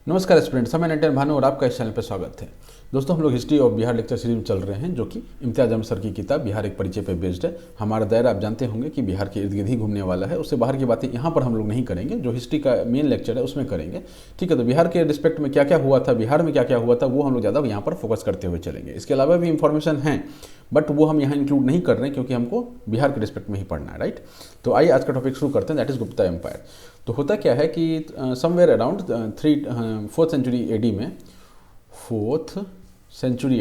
नमस्कार स्टूडेंट्स, मैं नटन भानु और आपका इस चैनल पर स्वागत है। दोस्तों, हम लोग history of Bihar lecture series में चल रहे हैं, जो कि इम्तियाज अहमद सर की किताब बिहार एक परिचय पर बेस्ड है। हमारा दायरा आप जानते होंगे कि बिहार के इर्द गिर्द ही घूमने वाला है, उससे बाहर की बातें यहाँ पर हम लोग नहीं करेंगे, जो हिस्ट्री का मेन लेक्चर है उसमें करेंगे। ठीक है, तो बिहार के रिस्पेक्ट में क्या क्या हुआ था, बिहार में क्या क्या हुआ था, वो हम लोग ज़्यादा यहाँ पर फोकस करते हुए चलेंगे। इसके अलावा भी इंफॉर्मेशन है, बट वो हम यहाँ इंक्लूड नहीं कर रहे हैं क्योंकि हमको बिहार के रिस्पेक्ट में ही पढ़ना है, राइट। तो आइए आज का टॉपिक शुरू करते हैं, दैट इज गुप्ता एम्पायर। तो होता क्या है कि somewhere around 4th century AD में, 4th सेंचुरी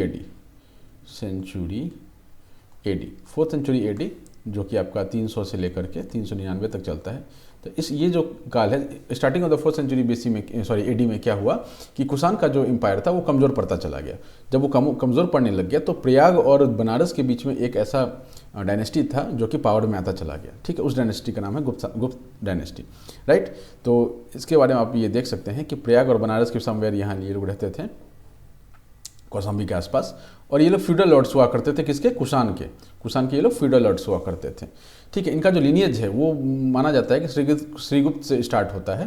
एडी जो कि आपका 300 से लेकर के 399 तक चलता है। तो ये जो काल है, starting of the 4th century BC में, एडी में क्या हुआ कि कुषाण का जो एम्पायर था वो कमज़ोर पड़ता चला गया। जब वो कमज़ोर पड़ने लग गया तो प्रयाग और बनारस के बीच में एक ऐसा डायनेस्टी था जो कि पावर में आता चला गया। ठीक है, उस डायनेस्टी का नाम है गुप्त डायनेस्टी, राइट। तो इसके बारे में आप ये देख सकते हैं कि प्रयाग और बनारस के समवेयर यहाँ ये लोग रहते थे, कौशाम्बी के आसपास। और ये लोग फ्यूडल लॉर्ड्स हुआ करते थे, किसके? कुषाण के ये लोग फ्यूडल लॉर्ड्स हुआ करते थे। ठीक है, इनका जो लीनियज है वो माना जाता है कि श्रीगुप्त से स्टार्ट होता है,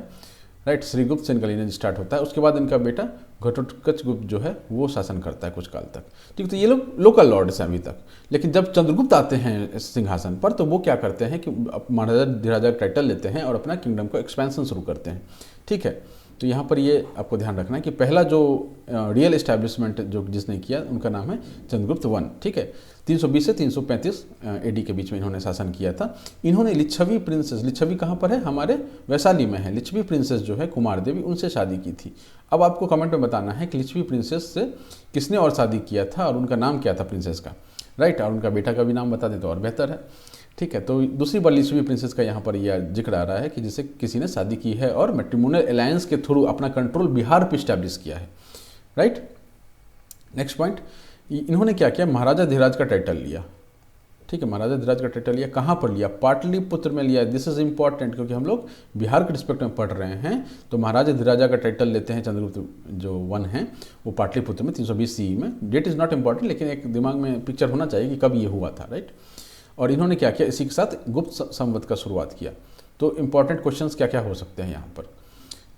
राइट। श्रीगुप्त से इनका लीनियज स्टार्ट होता है। उसके बाद इनका बेटा घटोत्कच गुप्त जो है वो शासन करता है कुछ काल तक। ठीक, तो ये लोग लोकल लॉर्ड्स हैं अभी तक। लेकिन जब चंद्रगुप्त आते हैं सिंहासन पर तो वो क्या करते हैं कि महाराजा धीराजा का टाइटल लेते हैं और अपना किंगडम को एक्सपेंशन शुरू करते हैं। ठीक है, तो यहाँ पर ये आपको ध्यान रखना है कि पहला जो रियल इस्टेब्लिशमेंट जो जिसने किया उनका नाम है चंद्रगुप्त वन। ठीक है, 320 से 335 एडी के बीच में इन्होंने शासन किया था। इन्होंने लिच्छवी प्रिंसेस, लिच्छवी कहाँ पर है? हमारे वैशाली में है। लिच्छवी प्रिंसेस जो है कुमार देवी, उनसे शादी की थी। अब आपको कमेंट में बताना है कि लिच्छवी प्रिंसेस से किसने और शादी किया था और उनका नाम क्या था प्रिंसेस का, राइट। और उनका बेटा का भी नाम बता दें तो और बेहतर है। ठीक है, तो दूसरी बार लिच्छवी प्रिंसेस का यहाँ पर यह जिक्र आ रहा है कि जिसे किसी ने शादी की है और मैट्रिमोनियल अलायंस के थ्रू अपना कंट्रोल बिहार पे स्टैब्लिश किया है, राइट। नेक्स्ट पॉइंट, इन्होंने क्या किया? महाराजा धीराज का टाइटल लिया। ठीक है, महाराजा धीराज का टाइटल लिया। कहाँ पर लिया? पाटलिपुत्र में लिया। दिस इज इंपॉर्टेंट क्योंकि हम लोग बिहार के रिस्पेक्ट में पढ़ रहे हैं। तो महाराजा धीराजा का टाइटल लेते हैं चंद्रगुप्त जो वन है वो पाटलिपुत्र में 320 CE में। डेट इज नॉट इंपॉर्टेंट, लेकिन एक दिमाग में पिक्चर होना चाहिए कि कब ये हुआ था, राइट। और इन्होंने क्या किया? इसी के साथ गुप्त संवत का शुरुआत किया। तो इंपॉर्टेंट क्वेश्चंस क्या क्या हो सकते हैं यहाँ पर?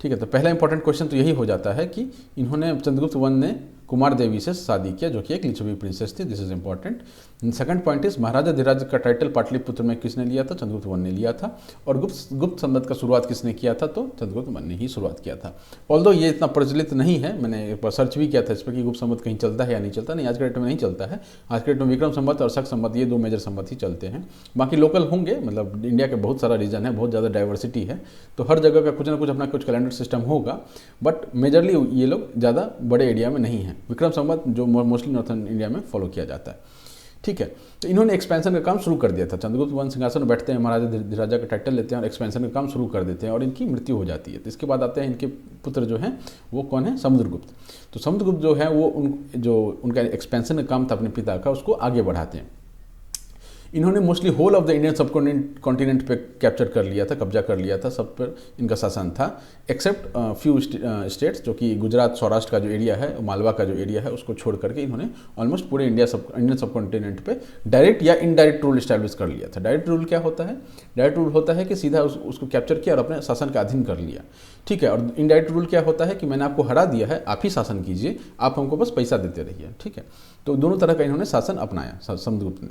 ठीक है, तो पहला इंपॉर्टेंट क्वेश्चन तो यही हो जाता है कि इन्होंने चंद्रगुप्त वन ने कुमार देवी से शादी किया जो कि एक लिच्छवी प्रिंसेस थी। This is important. Second point is महाराजा धीराज का टाइटल पाटलिपुत्र में किसने लिया था? चंद्रगुप्त वन ने लिया था। और गुप्त संवत का शुरुआत किसने किया था? तो चंद्रगुप्त वन ने ही शुरुआत किया था। ऑल्दो ये इतना प्रचलित नहीं है, मैंने एक बार सर्च भी किया था इस पर कि गुप्त संवत कहीं चलता है या नहीं चलता। नहीं, आज के डेट में नहीं चलता है। आज के डेट में विक्रम संवत और शक संवत ये दो मेजर संवत ही चलते हैं। बाकी लोकल होंगे, मतलब इंडिया के बहुत सारा रीजन है, बहुत ज़्यादा डाइवर्सिटी है, तो हर जगह का कुछ ना कुछ अपना कुछ कैलेंडर सिस्टम होगा। बट मेजरली ये लोग ज़्यादा बड़े एरिया में नहीं हैं। विक्रम संवत जो मोस्टली नॉर्थन इंडिया में फॉलो किया जाता है। ठीक है, तो इन्होंने एक्सपेंशन का काम शुरू कर दिया था। चंद्रगुप्त वन सिंहासन में बैठते हैं, महाराजा धीराजा का टाइटल लेते हैं और एक्सपेंशन का काम शुरू कर देते हैं और इनकी मृत्यु हो जाती है। तो इसके बाद आते हैं इनके पुत्र जो हैं वो कौन है? समुद्रगुप्त। तो समुद्रगुप्त जो है वो उनका एक्सपेंशन का काम था अपने पिता का, उसको आगे बढ़ाते हैं। इन्होंने mostly whole of the Indian subcontinent पे कैप्चर कर लिया था, कब्जा कर लिया था, सब पर इनका शासन था, एक्सेप्ट फ्यू स्टेट्स जो कि गुजरात सौराष्ट्र का जो एरिया है, मालवा का जो एरिया है, उसको छोड़ करके इन्होंने ऑलमोस्ट पूरे इंडियन सब कॉन्टिनेंट पे डायरेक्ट या इनडायरेक्ट रूल इस्टेब्लिश कर लिया था। डायरेक्ट रूल क्या होता है? डायरेक्ट रूल होता है कि सीधा उसको कैप्चर किया और अपने शासन का अधीन कर लिया। ठीक है, और इनडायरेक्ट रूल क्या होता है कि मैंने आपको हरा दिया है, आप ही शासन कीजिए, आप हमको बस पैसा देते रहिए। ठीक है, तो दोनों तरह का इन्होंने शासन अपनाया समुद्रगुप्त ने।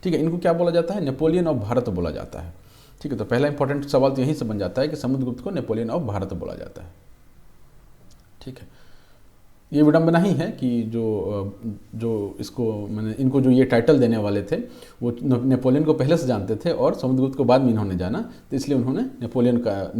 ठीक है, इनको क्या बोला जाता है? नेपोलियन ऑफ भारत बोला जाता है। ठीक है, तो पहला इंपॉर्टेंट सवाल तो यहीं से बन जाता है कि समुद्रगुप्त को नेपोलियन ऑफ भारत बोला जाता है। ठीक है, ये विडंबना ही है कि जो इसको मैंने इनको जो ये टाइटल देने वाले थे वो नेपोलियन को पहले से जानते थे और समुद्रगुप्त को बाद में इन्होंने जाना, तो इसलिए उन्होंने नेपोलियन का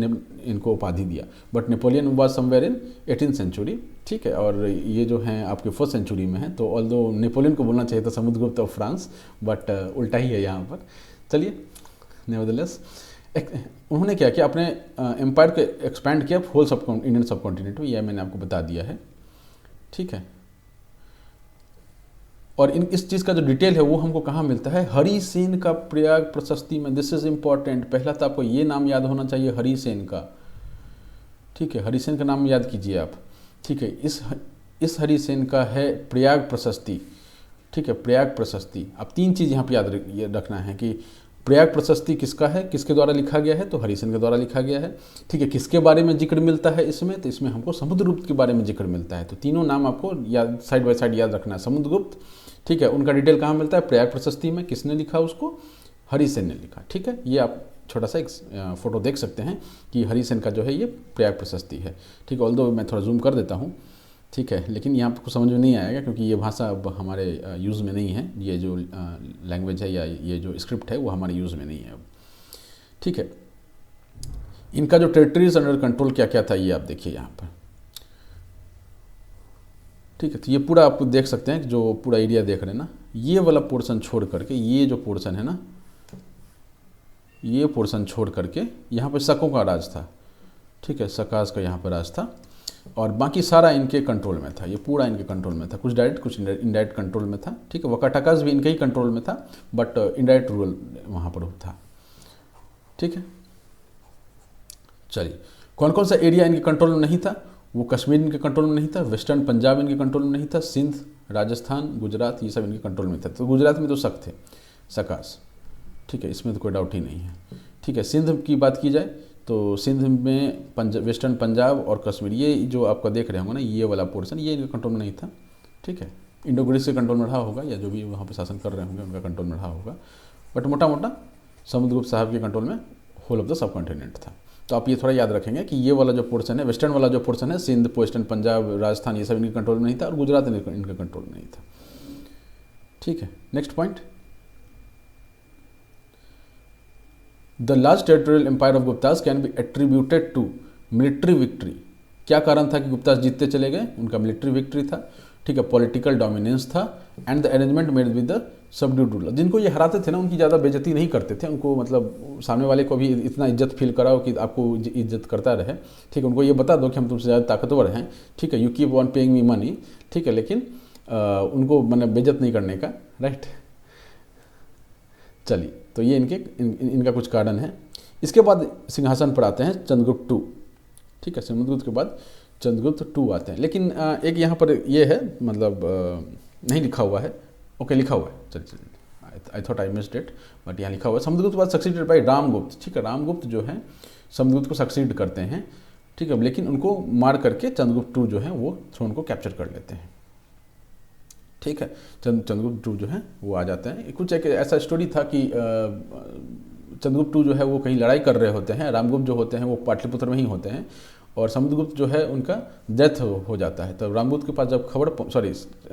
इनको उपाधि दिया। But Napoleon was somewhere in 18th century. ठीक है, और ये जो हैं आपके 1st सेंचुरी में है। तो ऑल्दो नेपोलियन को बोलना चाहिए था समुद्रगुप्त ऑफ फ्रांस, बट उल्टा ही है यहाँ पर। चलिए, नेवरदलेस उन्होंने क्या किया? अपने एम्पायर को एक्सपैंड किया होल इंडियन सब कॉन्टिनेंट में, यह मैंने आपको बता दिया है। ठीक है, और इस चीज़ का जो डिटेल है वो हमको कहाँ मिलता है? हरिसेन का प्रयाग प्रशस्ति में। This is important. पहला तो आपको ये नाम याद होना चाहिए, हरिसेन का। ठीक है, हरिसेन का नाम याद कीजिए आप। ठीक है, इस हरिसेन का है प्रयाग प्रशस्ति। ठीक है, प्रयाग प्रशस्ति। अब तीन चीज़ यहाँ पे याद रखना है कि प्रयाग प्रशस्ति किसका है, किसके द्वारा लिखा गया है, तो हरिसेन के द्वारा लिखा गया है। ठीक है, किसके बारे में जिक्र मिलता है इसमें, तो इसमें हमको समुद्रगुप्त के बारे में जिक्र मिलता है। तो तीनों नाम आपको याद साइड बाय साइड याद रखना है। समुद्रगुप्त, ठीक है, उनका डिटेल कहाँ मिलता है, प्रयाग प्रशस्ति में। किसने लिखा उसको, हरिसेन ने लिखा। ठीक है, ये आप छोटा सा एक फोटो देख सकते हैं कि हरिसेन का जो है ये प्रयाग प्रशस्ति है। ठीक है, ऑल्दो मैं थोड़ा जूम कर देता हूँ। ठीक है, लेकिन यहाँ आपको समझ में नहीं आएगा क्योंकि ये भाषा अब हमारे यूज़ में नहीं है। ये जो लैंग्वेज है या ये जो स्क्रिप्ट है वो हमारे यूज़ में नहीं है अब। ठीक है, इनका जो टेरिटरीज अंडर कंट्रोल क्या क्या था ये आप देखिए यहाँ पर। ठीक है, तो ये पूरा आप देख सकते हैं जो पूरा एरिया देख रहे हैं ना, ये वाला पोर्शन छोड़ करके ये जो पोर्शन है ना, ये पोर्शन छोड़ करके यहाँ पर शकों का राज था। ठीक है, शकाज का यहाँ पर राज था और बाकी सारा इनके कंट्रोल में था। ये पूरा इनके कंट्रोल में था, कुछ डायरेक्ट कुछ इनडायरेक्ट कंट्रोल में था। ठीक है, वकाटकाज भी इनके ही कंट्रोल में था बट इनडायरेक्ट रूल वहाँ पर था। ठीक है, चलिए कौन कौन सा एरिया इनके कंट्रोल में नहीं था, वो कश्मीर इनके कंट्रोल में नहीं था, वेस्टर्न पंजाब इनके कंट्रोल में नहीं था, सिंध, राजस्थान, गुजरात, ये सब इनके कंट्रोल में था। तो गुजरात में तो शक थे, शकास। ठीक है, इसमें तो कोई डाउट ही नहीं है। ठीक है, सिंध की बात की जाए तो सिंध में वेस्टर्न पंजाब और कश्मीर, ये जो आपका देख रहे होंगे ना, ये वाला पोर्शन ये इनके कंट्रोल में नहीं था। ठीक है, इंडो ग्रीस के कंट्रोल में रहा होगा या जो भी वहाँ पर शासन कर रहे होंगे उनका कंट्रोल में रहा होगा, बट मोटा मोटा समुद्रगुप्त साहब के कंट्रोल में whole of the subcontinent था। तो आप ये थोड़ा याद रखेंगे कि ये वाला जो पोर्शन है, वेस्टर्न वाला जो पोर्शन है, सिंध, वेस्टर्न पंजाब, राजस्थान, ये सब इनके कंट्रोल में नहीं था और गुजरात इनके कंट्रोल में नहीं था। ठीक है, next point, the large territorial empire of Guptas can be attributed to military victory. क्या कारण था कि गुप्ताज जीतते चले गए, उनका मिलिट्री विक्ट्री था। ठीक है, पॉलिटिकल डोमिनेंस था and the arrangement made with the subdued ruler. जिनको ये हराते थे ना उनकी ज़्यादा बेइज्जती नहीं करते थे, उनको मतलब सामने वाले को भी इतना इज्जत फील कराओ कि आपको इज्जत करता रहे। ठीक है, उनको ये बता दो कि हम तुमसे ज़्यादा ताकतवर हैं। ठीक है, you keep on paying me money. ठीक है, लेकिन उनको मतलब बेइज्जत नहीं करने का, राइट। चलिए, तो ये इनका कुछ कारण है। इसके बाद सिंहासन पर आते हैं चंद्रगुप्त टू। ठीक है, समुद्रगुप्त के बाद चंद्रगुप्त टू आते हैं, लेकिन एक यहाँ पर ये है मतलब नहीं लिखा हुआ है। ओके, लिखा हुआ है, चलिए I thought I missed it, but यहाँ लिखा हुआ है समुद्रगुप्त के बाद सक्सीडेड बाय रामगुप्त। ठीक है, रामगुप्त जो है समुद्रगुप्त को सक्सीड करते हैं। ठीक है, लेकिन उनको मार करके चंद्रगुप्त टू जो है वो थ्रोन को कैप्चर कर लेते हैं। ठीक है, चंद्रगुप्त टू जो है वो आ जाते हैं। कुछ एक ऐसा स्टोरी था कि चंद्रगुप्त टू जो है वो कहीं लड़ाई कर रहे होते हैं, रामगुप्त जो होते हैं वो पाटलिपुत्र में ही होते हैं और समुद्रगुप्त जो है उनका डेथ हो जाता है। तब रामगुप्त के पास जब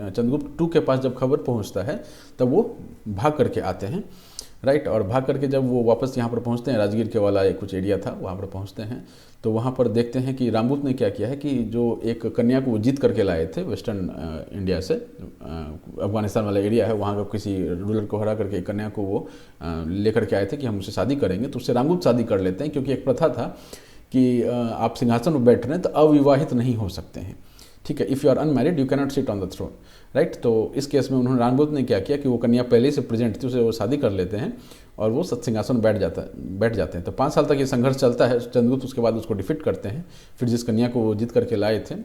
चंद्रगुप्त टू के पास जब खबर पहुंचता है तब वो भाग करके आते हैं, राइट। और भाग करके जब वो वापस यहाँ पर पहुँचते हैं, राजगीर के वाला एक कुछ एरिया था वहाँ पर पहुँचते हैं, तो वहाँ पर देखते हैं कि रामगुप्त ने क्या किया है कि जो एक कन्या को वो जीत करके लाए थे वेस्टर्न इंडिया से, अफगानिस्तान वाला एरिया है, वहाँ का किसी रूलर को हरा करके एक कन्या को वो लेकर के आए थे कि हम उससे शादी करेंगे। तो उससे रामगुप्त शादी कर लेते हैं क्योंकि एक प्रथा था कि आप सिंहासन पर बैठ रहे हैं तो अविवाहित नहीं हो सकते हैं। ठीक है, if you are unmarried you cannot sit on the throne, right. तो इस केस में उन्होंने रामगुप्त ने क्या किया कि वो कन्या पहले से प्रेजेंट थी, उसे वो शादी कर लेते हैं और वो सिंहासन बैठ जाते हैं। तो 5 साल तक ये संघर्ष चलता है। चंद्रगुप्त उसके बाद उसको डिफीट करते हैं, फिर जिस कन्या को वो जीत करके लाए थे,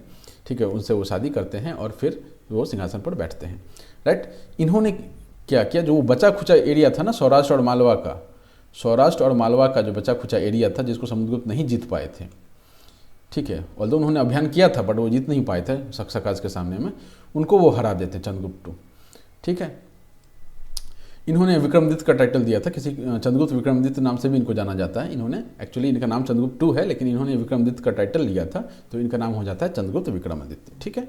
ठीक है, उनसे वो शादी करते हैं और फिर वो सिंहासन पर बैठते हैं, राइट। इन्होंने क्या किया, जो बचा खुचा एरिया था ना सौराष्ट्र और मालवा का, सौराष्ट्र और मालवा का जो बचा खुचा एरिया था जिसको समुद्रगुप्त नहीं जीत पाए थे, ठीक है, ऑल्दो उन्होंने अभियान किया था बट वो जीत नहीं पाए थे शकाज के सामने में, उनको वो हरा देते चंद्रगुप्त टू। ठीक है, इन्होंने विक्रमादित्य का टाइटल दिया था, किसी चंद्रगुप्त विक्रमादित्य नाम से भी इनको जाना जाता है। इन्होंने एक्चुअली इनका नाम चंद्रगुप्त टू है लेकिन इन्होंने विक्रमादित्य का टाइटल लिया था तो इनका नाम हो जाता है चंद्रगुप्त विक्रमादित्य। ठीक है,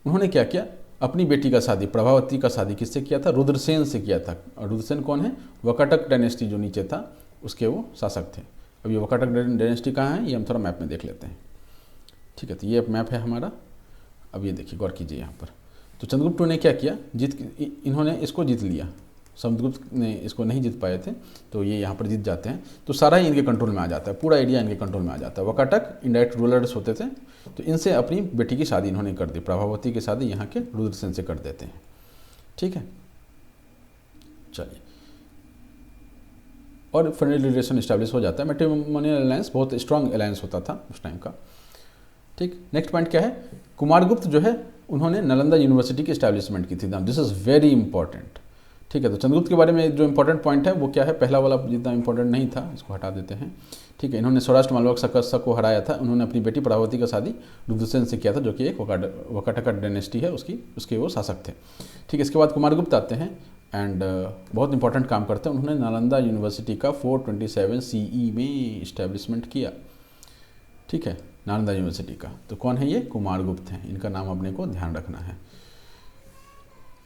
उन्होंने क्या किया, अपनी बेटी का शादी, प्रभावती का शादी किससे किया था, रुद्रसेन से किया था। और रुद्रसेन कौन है, वकाटक डायनेस्टी जो नीचे था उसके वो शासक थे। अब ये वकाटक डायनेस्टी कहाँ है ये हम थोड़ा मैप में देख लेते हैं। ठीक है, तो ये मैप है हमारा। अब ये देखिए, गौर कीजिए यहाँ पर। तो चंद्रगुप्त टू ने क्या किया, इन्होंने इसको जीत लिया, समुद्रगुप्त ने इसको नहीं जीत पाए थे तो ये यहाँ पर जीत जाते हैं, तो सारा ही इनके कंट्रोल में आ जाता है, पूरा एरिया इनके कंट्रोल में आ जाता है। वकाटक इनडायरेक्ट रूलर्स होते थे तो इनसे अपनी बेटी की शादी इन्होंने कर दी, प्रभावती की शादी यहाँ के रुद्रसेन से कर देते हैं। ठीक है, चलिए, और फ्रेंडली रिलेशन इस्टेब्लिश हो जाता है। मैट्रिमोनियल अलायंस बहुत स्ट्रांग अलायंस होता था उस टाइम का। ठीक, नेक्स्ट पॉइंट क्या है, कुमारगुप्त जो है उन्होंने नालंदा यूनिवर्सिटी की इस्टेब्लिशमेंट की थी। This is very important. ठीक है। तो चंद्रगुप्त के बारे में जो इंपॉर्टेंट पॉइंट है वो क्या है, पहला वाला जितना इंपॉर्टेंट नहीं था, इसको हटा देते हैं। ठीक है, इन्होंने सौराष्ट्र मालवा सकस्सा को हराया था। उन्होंने अपनी बेटी प्रभावती का शादी रुद्रसेन से किया था, जो कि एक वकाटका डायनेस्टी है उसके वो शासक थे। ठीक है, इसके बाद कुमारगुप्त आते हैं एंड बहुत इंपॉर्टेंट काम करते हैं। उन्होंने नालंदा यूनिवर्सिटी का 427 CE में इस्टेब्लिशमेंट किया। ठीक है, नालंदा यूनिवर्सिटी का। तो कौन है ये, कुमारगुप्त हैं। इनका नाम अपने को ध्यान रखना है।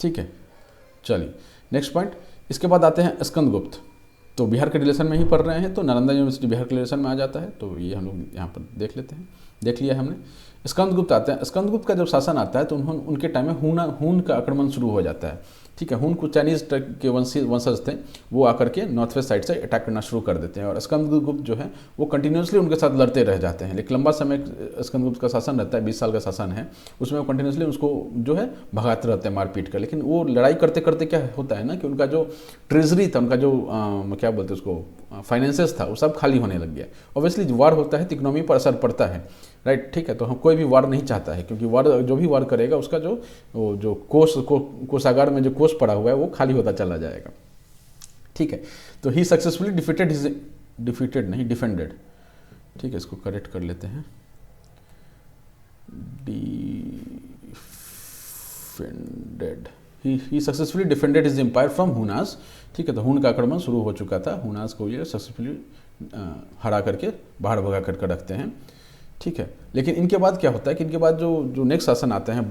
ठीक है, चलिए नेक्स्ट पॉइंट। इसके बाद आते हैं स्कंदगुप्त। तो बिहार के रिलेशन में ही पढ़ रहे हैं, तो नालंदा यूनिवर्सिटी बिहार के रिलेशन में आ जाता है, तो ये हम लोग यहाँ पर देख लेते हैं, देख लिया है हमने। स्कंदगुप्त आते हैं। स्कंदगुप्त का जब शासन आता है तो उनके टाइम में हून का आक्रमण शुरू हो जाता है। ठीक है, हून कुछ चाइनीज के वंशज थे, वो आकर के नॉर्थ वेस्ट साइड से अटैक करना शुरू कर देते हैं, और स्कंदगुप्त जो है वो कंटिन्यूसली उनके साथ लड़ते रह जाते हैं। लेकिन लंबा समय स्कंदगुप्त का शासन रहता है, 20 साल का शासन है, उसमें वो कंटिन्यूसली उसको जो है भगाते रहते हैं मार पीट कर। लेकिन वो लड़ाई करते करते क्या होता है ना कि उनका जो ट्रेजरी था, उनका जो क्या बोलते हैं उसको, फाइनेंसेस था, वो सब खाली होने लग गया। ऑब्वियसली वार होता है तो इकोनॉमी पर असर पड़ता है, राइट। ठीक है, तो हम कोई भी वार नहीं चाहता है, क्योंकि वार जो भी वार करेगा उसका जो कोषागार में जो कोष पड़ा हुआ है वो खाली होता चला जाएगा। ठीक है, तो ही सक्सेसफुली डिफेंडेड। ठीक है, इसको करेक्ट कर लेते हैं, defended. He successfully defended his empire from Hunas. ठीक है, तो हुन का आक्रमण शुरू हो चुका था, हुनास को ये सक्सेसफुली हरा करके बाहर भगा करके रखते हैं। ठीक है, लेकिन इनके बाद क्या होता है कि इनके बाद जो नेक्स्ट शासन आते हैं,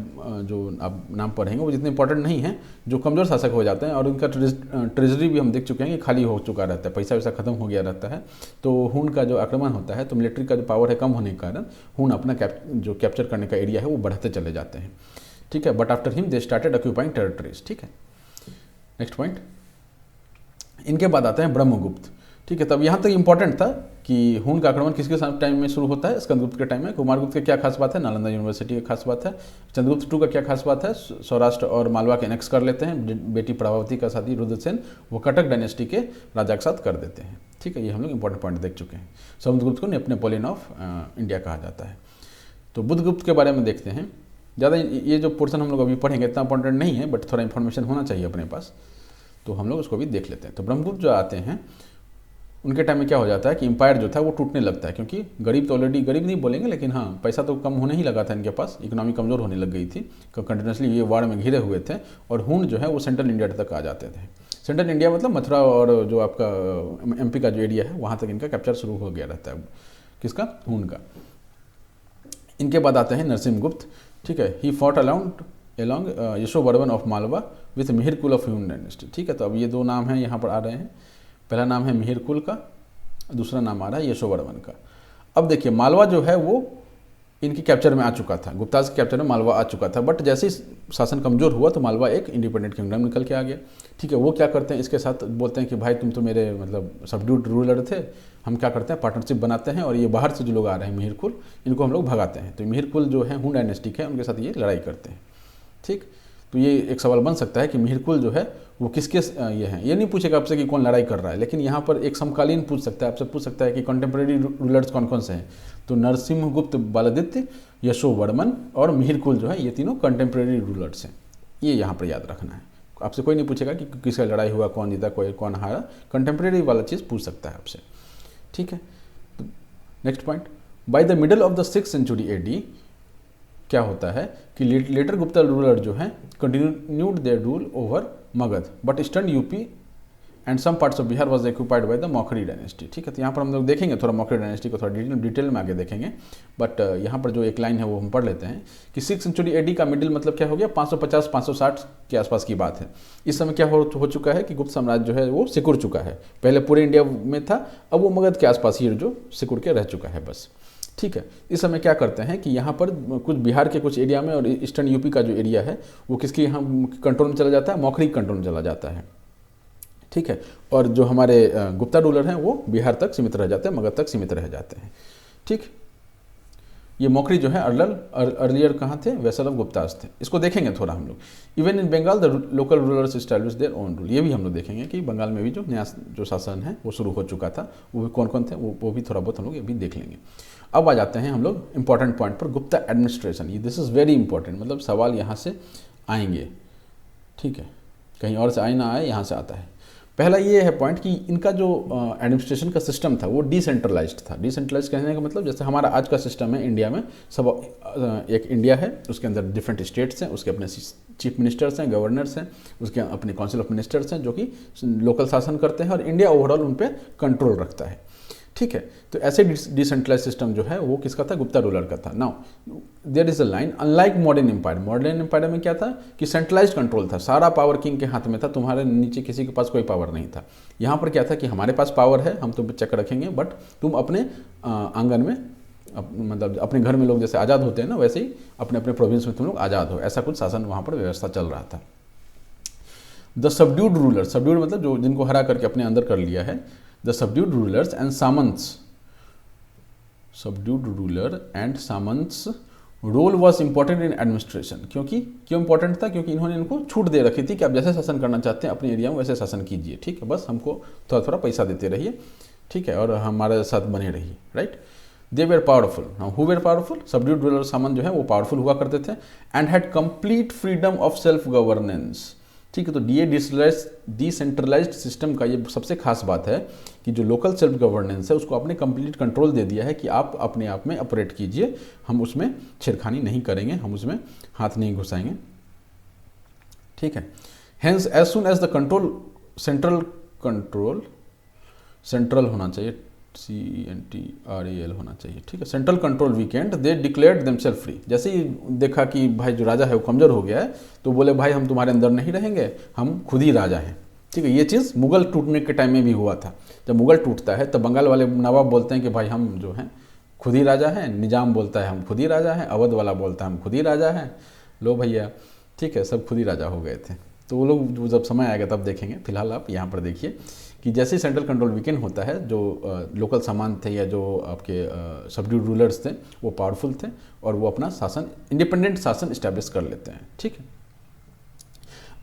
जो आप नाम पढ़ेंगे वो जितने इंपॉर्टेंट नहीं हैं, जो कमज़ोर शासक हो जाते हैं, और उनका ट्रेजरी भी हम देख चुके हैं कि खाली हो चुका रहता है, पैसा वैसा खत्म हो गया रहता है। तो हुन का जो आक्रमण होता है, तो मिलिट्री का जो पावर है कम होने के कारण हुन अपना जो कैप्चर करने का एरिया है वो बढ़ते चले जाते हैं। ठीक है, but after him they started occupying territories. ठीक है, नेक्स्ट पॉइंट। इनके बाद आते हैं ब्रह्मगुप्त। ठीक है, तब यहाँ तक इंपॉर्टेंट था कि हुन का आक्रमण किसके टाइम में शुरू होता है, स्कंदगुप्त के टाइम में। कुमारगुप्त की क्या खास बात है, नालंदा यूनिवर्सिटी की खास बात है। चंद्रगुप्त 2 का क्या खास बात है, सौराष्ट्र और मालवा के एनेक्स कर लेते हैं, बेटी प्रभावती का शादी रुद्रसेन वो कटक डायनेस्टी के राजा के साथ कर देते हैं। ठीक है, ये हम लोग इंपॉर्टेंट पॉइंट देख चुके हैं। समुद्रगुप्त को नेपोलियन ऑफ इंडिया कहा जाता है। तो बुद्धगुप्त के बारे में देखते हैं। ज़्यादा ये जो पोर्शन हम लोग अभी पढ़ेंगे इतना इंपॉर्टेंट नहीं है, बट थोड़ा इन्फॉर्मेशन होना चाहिए अपने पास, तो हम लोग उसको भी देख लेते हैं। तो ब्रह्मगुप्त जो आते हैं उनके टाइम में क्या हो जाता है कि एम्पायर जो था वो टूटने लगता है, क्योंकि गरीब तो ऑलरेडी, गरीब नहीं बोलेंगे लेकिन हाँ पैसा तो कम होने ही लगा था इनके पास, इकोनॉमी कमज़ोर होने लग गई थी, कंटिन्यूसली ये वार में घिरे हुए थे, और हुन जो है वो सेंट्रल इंडिया तक आ जाते थे। सेंट्रल इंडिया मतलब मथुरा और जो आपका MP का जो एरिया है वहाँ तक इनका कैप्चर शुरू हो गया रहता है, किसका, हुन का। इनके बाद आते हैं नरसिंहगुप्त। ठीक है, he fought along Yashovarman of Malwa with Mihirakula of Hyun dynasty. ठीक है, तो अब ये 2 नाम हैं यहाँ पर आ रहे हैं। पहला नाम है मिहिरकुल का, दूसरा नाम आ रहा है यशोवर्मन का। अब देखिए मालवा जो है वो इनकी कैप्चर में आ चुका था, गुप्ताज के कैप्चर में मालवा आ चुका था, बट जैसे ही शासन कमज़ोर हुआ तो मालवा एक इंडिपेंडेंट किंगडम निकल के आ गया। ठीक है, वो क्या करते हैं, इसके साथ बोलते हैं कि भाई तुम तो मेरे मतलब सबड्यूड रूलर थे, हम क्या करते हैं पार्टनरशिप बनाते हैं, और ये बाहर से जो लोग आ रहे हैं मिहिरकुल, इनको हम लोग भगाते हैं। तो मिहिरकुल जो है हुन डायनेस्टी है, उनके साथ ये लड़ाई करते हैं। ठीक, तो ये एक सवाल बन सकता है कि मिहिरकुल जो है वो किसके ये हैं, ये नहीं पूछेगा आपसे कि कौन लड़ाई कर रहा है, लेकिन यहाँ पर एक समकालीन पूछ सकता है, आपसे पूछ सकता है कि कंटेम्प्रेरी रूलर्स कौन कौन से हैं। तो नरसिंहगुप्त, बालादित्य, यशोवर्मन और मिहिरकुल जो है ये तीनों कंटेम्प्रेरी रूलर्स हैं, ये यहाँ पर याद रखना है। आपसे कोई नहीं पूछेगा कि किसका लड़ाई हुआ, कौन जीता, कोई कौन हारा, कंटेम्प्रेरी वाला चीज़ पूछ सकता है आपसे। ठीक है, next point. By the middle of the 6th century AD क्या होता है कि लेटर गुप्ता रूलर जो है continued their rule over Magadh, but eastern UP and some parts of Bihar was occupied by the Maukhari dynasty. ठीक है, तो यहाँ पर हम लोग देखेंगे थोड़ा मौखरी डायनेस्टी को थोड़ा डिटेल में आगे देखेंगे, बट यहाँ पर जो एक लाइन है वो हम पढ़ लेते हैं कि 6th century AD का मिडिल मतलब क्या हो गया, 550-560 के आसपास की बात है। इस समय क्या हो चुका है कि गुप्त साम्राज्य जो है वो सिकुड़ चुका है, पहले पूरे इंडिया में था, अब वो मगध के आसपास ही जो सिकुड़ के रह चुका है बस। ठीक है, इस समय क्या करते हैं कि यहाँ पर कुछ बिहार के कुछ एरिया में और ईस्टर्न यूपी का जो एरिया है वो किसके यहाँ कंट्रोल में चला जाता है, मौखरी कंट्रोल में चला जाता है। ठीक है, और जो हमारे गुप्ता रूलर हैं वो बिहार तक सीमित रह जाते हैं, मगध तक सीमित रह जाते हैं। ठीक, ये मौखरी जो है अर्लियर कहाँ थे, वेसल ऑफ गुप्ताज थे। इसको देखेंगे थोड़ा हम लोग। Even in Bengal the local rulers establish their own rule, ये भी हम लोग देखेंगे कि बंगाल में भी जो नया जो शासन है वो शुरू हो चुका था, वो भी कौन कौन थे वो भी थोड़ा बहुत हम लोग ये भी देख लेंगे। अब आ जाते हैं हम लोग इंपॉर्टेंट पॉइंट पर, गुप्ता एडमिनिस्ट्रेशन। ये दिस इज़ वेरी इंपॉर्टेंट, मतलब सवाल यहाँ से आएंगे। ठीक है, कहीं और से आए ना आए, यहाँ से आता है। पहला ये है पॉइंट कि इनका जो एडमिनिस्ट्रेशन का सिस्टम था वो डिसेंट्रलाइज्ड था। डिसेंट्रलाइज कहने का मतलब जैसे हमारा आज का सिस्टम है इंडिया में, सब एक इंडिया है, उसके अंदर डिफरेंट स्टेट्स हैं, उसके अपने चीफ मिनिस्टर्स हैं, गवर्नर्स हैं, उसके अपने काउंसिल ऑफ मिनिस्टर्स हैं जो कि लोकल शासन करते हैं और इंडिया ओवरऑल उन पर कंट्रोल रखता है। ठीक है, तो ऐसे डिसेंट्रलाइज सिस्टम जो है वो किसका था? गुप्ता रूलर का था। Now there is a line, unlike modern empire, modern empire में क्या था कि सेंट्रलाइज कंट्रोल था, सारा पावर किंग के हाथ में था, तुम्हारे नीचे किसी के पास कोई पावर नहीं था। यहाँ पर क्या था कि हमारे पास पावर है, हम तुम पे चेक रखेंगे, बट तुम अपने आंगन में मतलब अपने घर में लोग जैसे आज़ाद होते हैं ना, वैसे ही अपने अपने प्रोविंस में तुम लोग आज़ाद हो, ऐसा कुछ शासन वहाँ पर व्यवस्था चल रहा था। द सबड्यूड रूलर, सबड्यूड मतलब जो जिनको हरा करके अपने अंदर कर लिया है, the subdued rulers and samants, subdued ruler and samants role was important in administration। क्यों इंपॉर्टेंट था? क्योंकि इन्होंने इनको छूट दे रखी थी कि आप जैसे शासन करना चाहते हैं अपने एरिया में वैसे शासन कीजिए, ठीक है, बस हमको थोड़ा थोड़ा पैसा देते रहिए, ठीक है, और हमारे साथ बने रहिए, right. They were powerful. Now who were powerful? Subdued ruler सामंत जो है वो पावरफुल हुआ करते थे and had complete freedom of self governance. ठीक है, तो ये डिसेंट्रलाइज्ड सिस्टम का ये सबसे खास बात है कि जो लोकल सेल्फ गवर्नेंस है उसको आपने कंप्लीट कंट्रोल दे दिया है कि आप अपने आप में ऑपरेट कीजिए, हम उसमें छेड़खानी नहीं करेंगे, हम उसमें हाथ नहीं घुसाएंगे, ठीक है। Hence as soon as the control central होना चाहिए, CNTRAL होना चाहिए, ठीक है, central control weakened, they declared themselves free. जैसे ही देखा कि भाई जो राजा है वो कमजोर हो गया है तो बोले भाई हम तुम्हारे अंदर नहीं रहेंगे, हम खुद ही राजा हैं, ठीक है। ये चीज़ मुगल टूटने के टाइम में भी हुआ था। जब मुगल टूटता है तब बंगाल वाले नवाब बोलते हैं कि भाई हम जो हैं खुद ही राजा हैं, निजाम बोलता है हम खुद ही राजा हैं, अवध वाला बोलता है हम खुद ही राजा हैं, लो भैया, ठीक है, सब खुद ही राजा हो गए थे। तो वो लोग जब समय आएगा तब देखेंगे, फिलहाल आप यहाँ पर देखिए कि जैसे ही सेंट्रल कंट्रोल वीकेंड होता है, जो लोकल सामान थे या जो आपके सबड्यूड रूलर्स थे वो पावरफुल थे और वो अपना शासन, इंडिपेंडेंट शासन इस्टेब्लिश कर लेते हैं, ठीक है।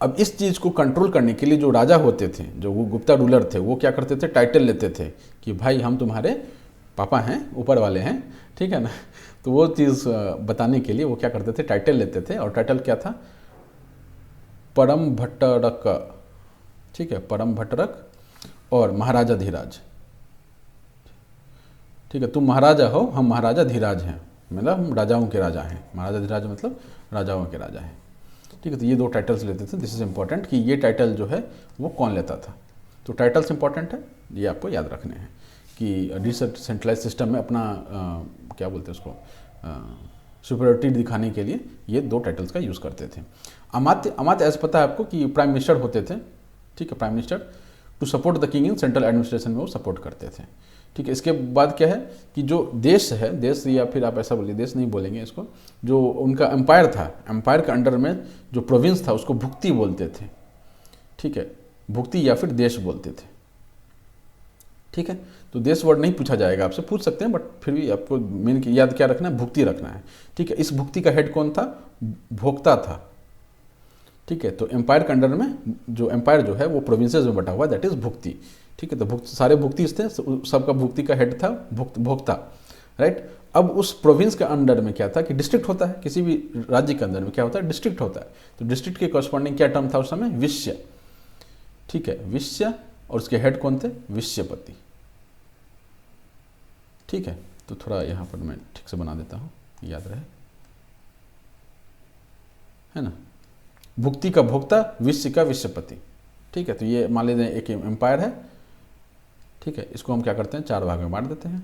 अब इस चीज़ को कंट्रोल करने के लिए जो राजा होते थे, जो वो गुप्ता रूलर थे, वो क्या करते थे? टाइटल लेते थे कि भाई हम तुम्हारे पापा हैं, ऊपर वाले हैं, ठीक है ना। तो वो चीज़ बताने के लिए वो क्या करते थे? टाइटल लेते थे, और टाइटल क्या था? परम भट्टरक, ठीक है, परम भट्टरक और महाराजा धीराज, ठीक है। तुम महाराजा हो, हम महाराजा धीराज हैं, मतलब हम राजाओं के राजा हैं। महाराजा धीराज मतलब राजाओं के राजा हैं, ठीक है। तो ये दो टाइटल्स लेते थे। दिस इज इंपॉर्टेंट कि ये टाइटल जो है वो कौन लेता था। तो टाइटल्स इंपॉर्टेंट है, ये आपको याद रखने हैं कि डिसेंट्रलाइज सिस्टम में अपना क्या बोलते हैं उसको, सुपरियरिटी दिखाने के लिए ये दो टाइटल्स का यूज़ करते थे। अमात्य ऐसा पता है आपको कि प्राइम मिनिस्टर होते थे, ठीक है, prime minister to support the king in central administration में वो सपोर्ट करते थे, ठीक है। इसके बाद क्या है कि जो देश है, देश या फिर आप ऐसा बोलिए, देश नहीं बोलेंगे इसको, जो उनका एम्पायर था, एम्पायर के अंडर में जो प्रोविंस था उसको भुक्ति बोलते थे, ठीक है, भुक्ति या फिर देश बोलते थे, ठीक है। तो देश वर्ड नहीं पूछा जाएगा, आपसे पूछ सकते हैं बट फिर भी आपको मेन याद क्या रखना है? भुक्ति रखना है, ठीक है। इस भुक्ति का हेड कौन था? भोक्ता था, ठीक है। तो एम्पायर के अंडर में जो एम्पायर जो है वो प्रोविंसेस में बटा हुआ, दैट इज भुक्ति, ठीक है। तो सारे भुक्ति थे, सबका भुक्ति का हेड था भोक्ता, राइट। अब उस प्रोविंस के अंडर में क्या था कि डिस्ट्रिक्ट होता है, किसी भी राज्य के अंदर में क्या होता है? डिस्ट्रिक्ट होता है। तो डिस्ट्रिक्ट के कॉरस्पॉन्डिंग क्या टर्म था उस समय? विश्य, ठीक है, विश्य। और उसके हेड कौन थे? विश्यपति, ठीक है। तो थोड़ा यहाँ पर मैं ठीक से बना देता हूँ, याद रहे, है ना। भुक्ति का भोक्ता, विश्य का विश्यपति, ठीक है। तो ये मान लीजिए एक एम्पायर है, ठीक है। इसको हम क्या करते हैं? चार भाग में बांट देते हैं,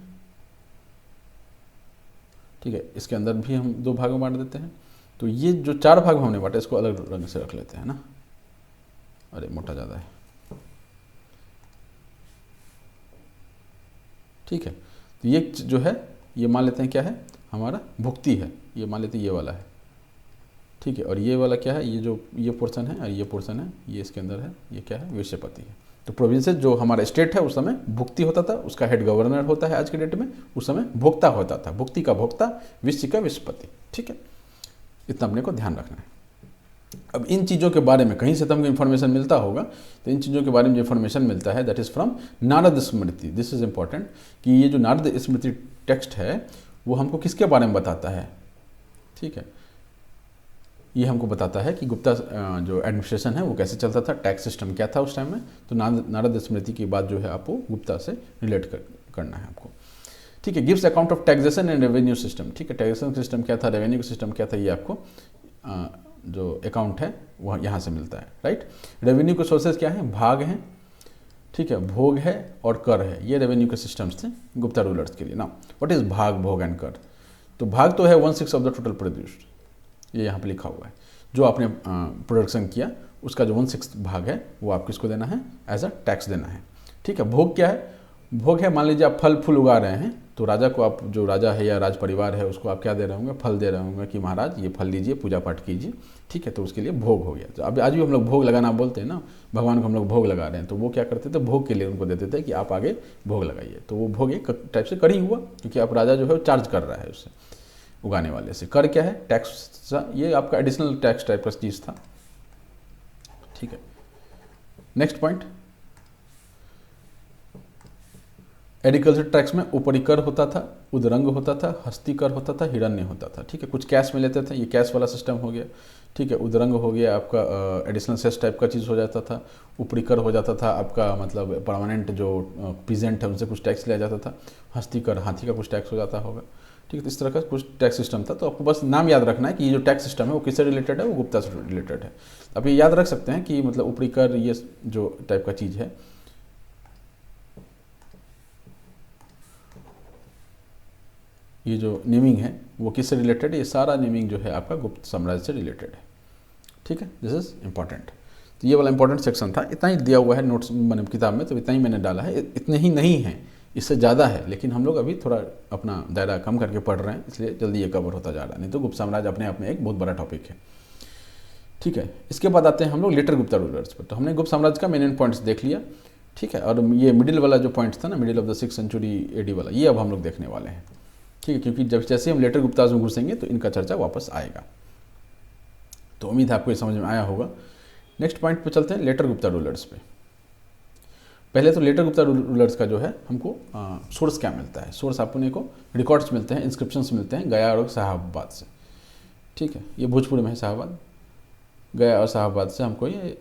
ठीक है। इसके अंदर भी हम दो भाग में बांट देते हैं। तो ये जो चार भाग में हमने बांटे इसको अलग रंग से रख लेते हैं ना, अरे मोटा ज़्यादा है, ठीक है। तो ये जो है ये मान लेते हैं क्या है? हमारा भुक्ति है, ये मान लेते हैं ये वाला है, ठीक है। और ये वाला क्या है? ये जो ये पोर्शन है और ये पोर्शन है, ये इसके अंदर है, ये क्या है? विश्यपति है। तो प्रोविंसेस जो हमारा स्टेट है उस समय भुक्ति होता था, उसका हेड गवर्नर होता है आज के डेट में, उस समय भोक्ता होता था, भुक्ति का भोक्ता, विश्य का विश्यपति, ठीक है। इतना अपने को ध्यान रखना है। अब इन चीज़ों के बारे में कहीं से तो हमको इन्फॉर्मेशन मिलता होगा, तो इन चीज़ों के बारे में जो इन्फॉर्मेशन मिलता है that is from Narad Smriti. This is important कि ये जो नारद स्मृति टेक्स्ट है वो हमको किसके बारे में बताता है, ठीक है। ये हमको बताता है कि गुप्ता जो एडमिनिस्ट्रेशन है वो कैसे चलता था, टैक्स सिस्टम क्या था उस टाइम में। तो नारद स्मृति की बात जो है आपको गुप्ता से रिलेट करना है आपको। ठीक है, gives account of taxation and revenue system. ठीक है, टैक्सेशन सिस्टम क्या था, रेवेन्यू सिस्टम क्या था, ये आपको जो अकाउंट है वह यहाँ से मिलता है, राइट। रेवेन्यू के सोर्सेज क्या है, भाग हैं, ठीक है, भोग है और कर है, ये रेवेन्यू के सिस्टम्स थे गुप्ता रूलर्स के लिए। ना व्हाट इज भाग, भोग एंड कर। तो भाग तो है 1/6 ऑफ द टोटल प्रोड्यूस्ड, ये यहाँ पे लिखा हुआ है, जो आपने प्रोडक्शन किया उसका जो 1/6 भाग है वो आप किसको देना है, एज अ टैक्स देना है। ठीक है, भोग क्या है, भोग है मान लीजिए आप फल फूल उगा रहे हैं, तो राजा को आप, जो राजा है या राज परिवार है उसको आप क्या दे रहे होंगे, फल दे रहे होंगे कि महाराज ये फल लीजिए, पूजा पाठ कीजिए। ठीक है, तो उसके लिए भोग हो गया। तो अब आज भी हम लोग भोग लगाना बोलते हैं ना, भगवान को हम लोग भोग लगा रहे हैं, तो वो क्या करते थे, भोग के लिए उनको देते थे कि आप आगे भोग लगाइए। तो वो भोग एक टाइप से कर ही हुआ, क्योंकि आप राजा जो है वो चार्ज कर रहा है उससे, उगाने वाले से। कर क्या है, टैक्स, ये आपका एडिशनल टैक्स टाइप का चीज़ था। ठीक है, नेक्स्ट पॉइंट, एग्रीकल्चर टैक्स में ऊपरी कर होता था, उदरंग होता था, हस्ती कर होता था, हिरण्य होता था। ठीक है, कुछ कैश में लेते थे, ये कैश वाला सिस्टम हो गया। ठीक है, उदरंग हो गया आपका एडिशनल सेस टाइप का चीज़ हो जाता था। ऊपरी कर हो जाता था आपका मतलब परमानेंट जो पीजेंट है उनसे कुछ टैक्स लिया जाता था। हस्ती कर, हाथी का कुछ टैक्स हो जाता होगा। ठीक है, तो इस तरह का कुछ टैक्स सिस्टम था। तो आपको बस नाम याद रखना है कि ये जो टैक्स सिस्टम है वो किससे रिलेटेड है, वो गुप्ता से रिलेटेड है। आप ये याद रख सकते हैं कि मतलब ऊपरी कर ये जो टाइप का चीज़ है, ये जो नेमिंग है वो किससे रिलेटेड है, ये सारा नेमिंग जो है आपका गुप्त साम्राज्य से रिलेटेड है। ठीक है, दिस इज इम्पॉर्टेंट। तो ये वाला इंपॉर्टेंट सेक्शन था, इतना ही दिया हुआ है नोट्स मैंने किताब में, तो इतना ही मैंने डाला है। इतने ही नहीं है, इससे ज़्यादा है, लेकिन हम लोग अभी थोड़ा अपना दायरा कम करके पढ़ रहे हैं, इसलिए जल्दी ये कवर होता जा रहा है। नहीं तो गुप्त साम्राज्य अपने आप में एक बहुत बड़ा टॉपिक है। ठीक है, इसके बाद आते हैं हम लोग लेटर गुप्ता रूलर्स पर। तो हमने गुप्त साम्राज्य का मेन पॉइंट्स देख लिया। ठीक है, और ये मिडिल वाला जो पॉइंट्स था ना, middle of the 6th century AD वाला, ये अब हम लोग देखने वाले हैं। ठीक है, क्योंकि जब जैसे हम लेटर गुप्ताज में घुसेंगे तो इनका चर्चा वापस आएगा। तो उम्मीद है आपको ये समझ में आया होगा। नेक्स्ट पॉइंट पे चलते हैं, लेटर गुप्ता रूलर्स पे। पहले तो लेटर गुप्ता रूलर्स का जो है हमको सोर्स क्या मिलता है, सोर्स अपने को रिकॉर्ड्स मिलते हैं, इंस्क्रिप्शंस मिलते हैं गया और शाहाबाद से। ठीक है, ये भोजपुर में है शाहाबाद, गया और शाहाबाद से हमको ये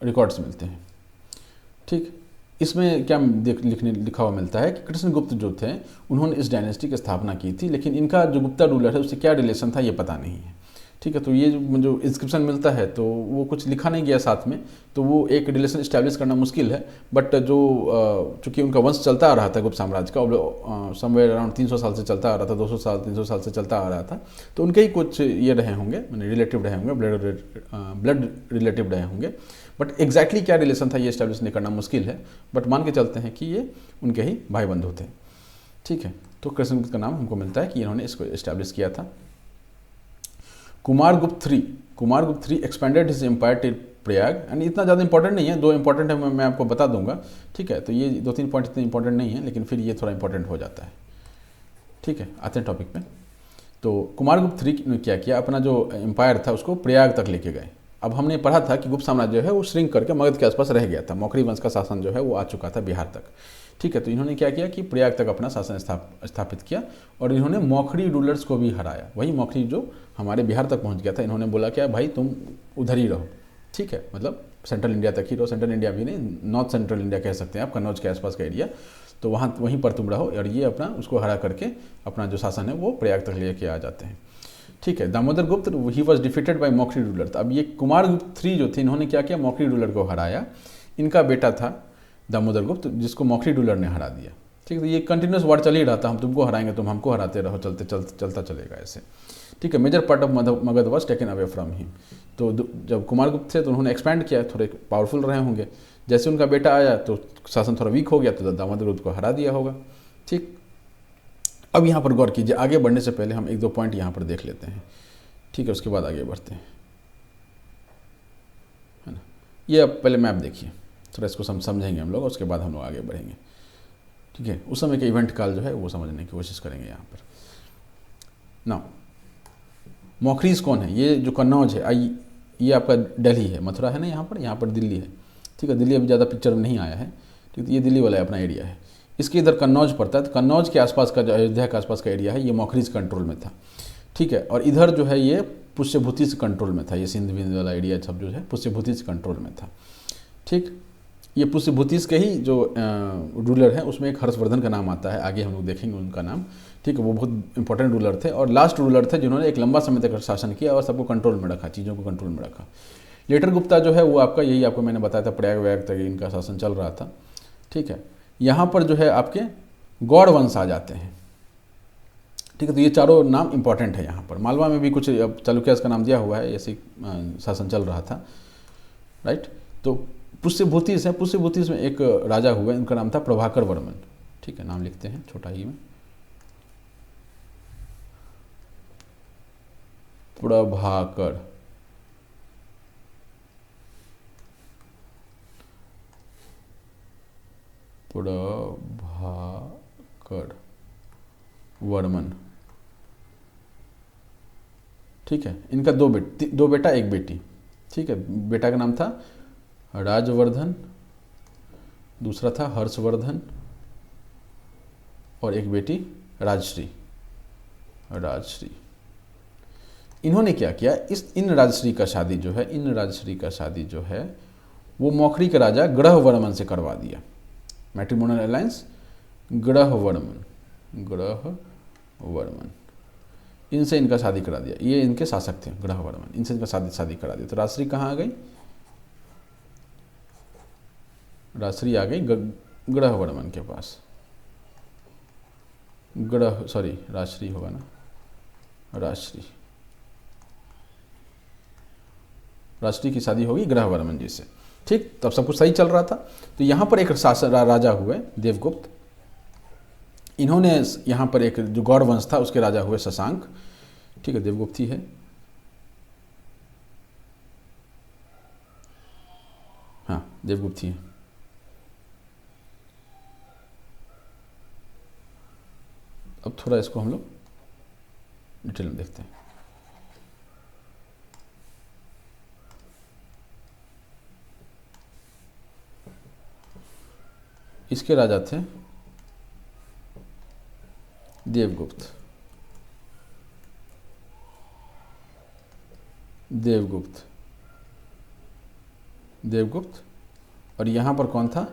रिकॉर्ड्स मिलते हैं। ठीक, इसमें क्या लिखा हुआ मिलता है कि कृष्णगुप्त जो थे उन्होंने इस डायनेस्टी की स्थापना की थी, लेकिन इनका जो गुप्ता रूलर है उससे क्या रिलेशन था ये पता नहीं है। ठीक है, तो ये जो इंस्क्रिप्शन मिलता है तो वो कुछ लिखा नहीं गया साथ में, तो वो एक रिलेशन इस्टेब्लिश करना मुश्किल है। बट जो चूँकि उनका वंश चलता आ रहा था गुप्त साम्राज्य का, समवेयर अराउंड 300 साल से चलता आ रहा था, 200 साल 300 साल से चलता आ रहा था, तो उनके ही कुछ ये रहे होंगे, मैंने रिलेटिव रहे होंगे, ब्लड रिलेटिव रहे होंगे। बट एग्जैक्टली क्या रिलेशन था ये इस्टेब्लिश नहीं करना मुश्किल है, बट मान के चलते हैं कि ये उनके ही भाई बंधु थे। ठीक है, तो कृष्णगुप्त का नाम हमको मिलता है कि इन्होंने इसको इस्टेब्लिश किया था। Kumaragupta III expanded his empire till Prayag, and इतना ज़्यादा इंपॉर्टेंट नहीं है, दो इंपॉर्टेंट है मैं आपको बता दूंगा। ठीक है, तो ये 2-3 पॉइंट इतने इंपॉर्टेंट नहीं है, लेकिन फिर ये थोड़ा इंपॉर्टेंट हो जाता है। ठीक है, आते हैं टॉपिक पे। तो कुमारगुप्त III ने क्या किया, अपना जो एम्पायर था उसको प्रयाग तक लेके गए। अब हमने पढ़ा था कि गुप्त साम्राज्य जो है वो श्रिंक करके मगध के आसपास रह गया था, मौखरी वंश का शासन जो है वो आ चुका था बिहार तक। ठीक है, तो इन्होंने क्या किया कि प्रयाग तक अपना शासन स्थापित किया, और इन्होंने मौखरी रूलर्स को भी हराया। वही मौखरी जो हमारे बिहार तक पहुंच गया था, इन्होंने बोला क्या भाई तुम उधर ही रहो। ठीक है, मतलब सेंट्रल इंडिया तक ही रहो, सेंट्रल इंडिया भी नहीं, नॉर्थ सेंट्रल इंडिया कह सकते हैं आप, कन्नौज के आसपास का एरिया, तो वहाँ वहीं पर तुम रहो। और ये अपना उसको हरा करके अपना जो शासन है वो प्रयाग तक लेके आ जाते हैं। ठीक है, दामोदर गुप्त he was defeated by Maukhari ruler. तो अब ये कुमारगुप्त III जो थे, इन्होंने क्या किया, मौखरी रूलर को हराया। इनका बेटा था दामोदर गुप्त, जिसको मौखरी रूलर ने हरा दिया। ठीक है, तो ये कंटिन्यूस वार चल ही रहा था, हम तुमको हराएंगे, तुम हमको हराते रहो, चलता चलेगा ऐसे। ठीक है, major part of Magadh was taken away from him. तो जब कुमारगुप्त थे तो उन्होंने एक्सपैंड किया, थोड़े पावरफुल रहे होंगे। जैसे उनका बेटा आया तो शासन थोड़ा वीक हो गया, तो दामोदर गुप्त को हरा दिया होगा। ठीक, अब यहाँ पर गौर कीजिए, आगे बढ़ने से पहले हम 1-2 पॉइंट यहाँ पर देख लेते हैं। ठीक है, उसके बाद आगे बढ़ते हैं, है ना। ये अब पहले मैप देखिए, थोड़ा इसको समझेंगे हम लोग, उसके बाद हम लोग आगे बढ़ेंगे। ठीक है, उस समय के इवेंट काल जो है वो समझने की कोशिश करेंगे यहाँ पर। ना मौखरीज कौन है, ये जो कन्नौज है, ये आपका दिल्ली है, मथुरा है ना, यहाँ पर दिल्ली है। ठीक है, दिल्ली अभी ज़्यादा पिक्चर में नहीं आया है। ठीक है, ये दिल्ली वाला अपना एरिया है। इसके इधर कन्नौज पड़ता है, तो कन्नौज के आसपास का जो अयोध्या के आसपास का एरिया है ये मौखरीज कंट्रोल में था। ठीक है, और इधर जो है ये पुष्यभूति से कंट्रोल में था। ये सिंध विंध वाला एरिया सब जो है पुष्यभूति से कंट्रोल में था। ठीक, ये पुष्यभूतिस के ही जो रूलर हैं उसमें एक हर्षवर्धन का नाम आता है, आगे हम लोग देखेंगे उनका नाम। ठीक है, वो बहुत इंपॉर्टेंट रूलर थे और लास्ट रूलर थे जिन्होंने एक लंबा समय तक शासन किया और सबको कंट्रोल में रखा, चीज़ों को कंट्रोल में रखा। लेटर गुप्ता जो है वो आपका यही आपको मैंने बताया था, प्रयाग वैग तक इनका शासन चल रहा था। ठीक है, यहाँ पर जो है आपके गौड़ वंश आ जाते हैं। ठीक है, तो ये चारों नाम इंपॉर्टेंट है यहाँ पर। मालवा में भी कुछ चालुक्यास का नाम दिया हुआ है, ऐसे शासन चल रहा था। राइट, तो पुष्यभूतिस है, पुष्यभूतिस में एक राजा हुए, उनका नाम था प्रभाकर वर्मन। ठीक है, नाम लिखते हैं छोटा ही में, प्रभाकर वर्मन। ठीक है, इनका दो बेटा एक बेटी। ठीक है, बेटा का नाम था राजवर्धन, दूसरा था हर्षवर्धन और एक बेटी राजश्री। इन्होंने क्या किया, इन राजश्री का शादी जो है वो मौखरी के राजा ग्रहवर्मन से करवा दिया। मैट्रिमोनियल अलायंस ग्रहवर्मन, इनसे इनका शादी करा दिया। ये इनके शासक थे ग्रहवर्मन, इनसे इनका शादी करा दिया। तो राजश्री कहाँ आ गई, राजश्री आ गई ग्रहवर्मन के पास। राजश्री होगा ना, राजश्री की शादी होगी ग्रहवर्मन जी से। ठीक, तब सब कुछ सही चल रहा था। तो यहाँ पर एक राजा हुए देवगुप्त। इन्होंने यहाँ पर एक जो गौड़ वंश था उसके राजा हुए शशांक। ठीक है, देवगुप्त ही है। हाँ, देवगुप्त ही है। अब थोड़ा इसको हम लोग डिटेल में देखते हैं। इसके राजा थे देवगुप्त। और यहाँ पर कौन था,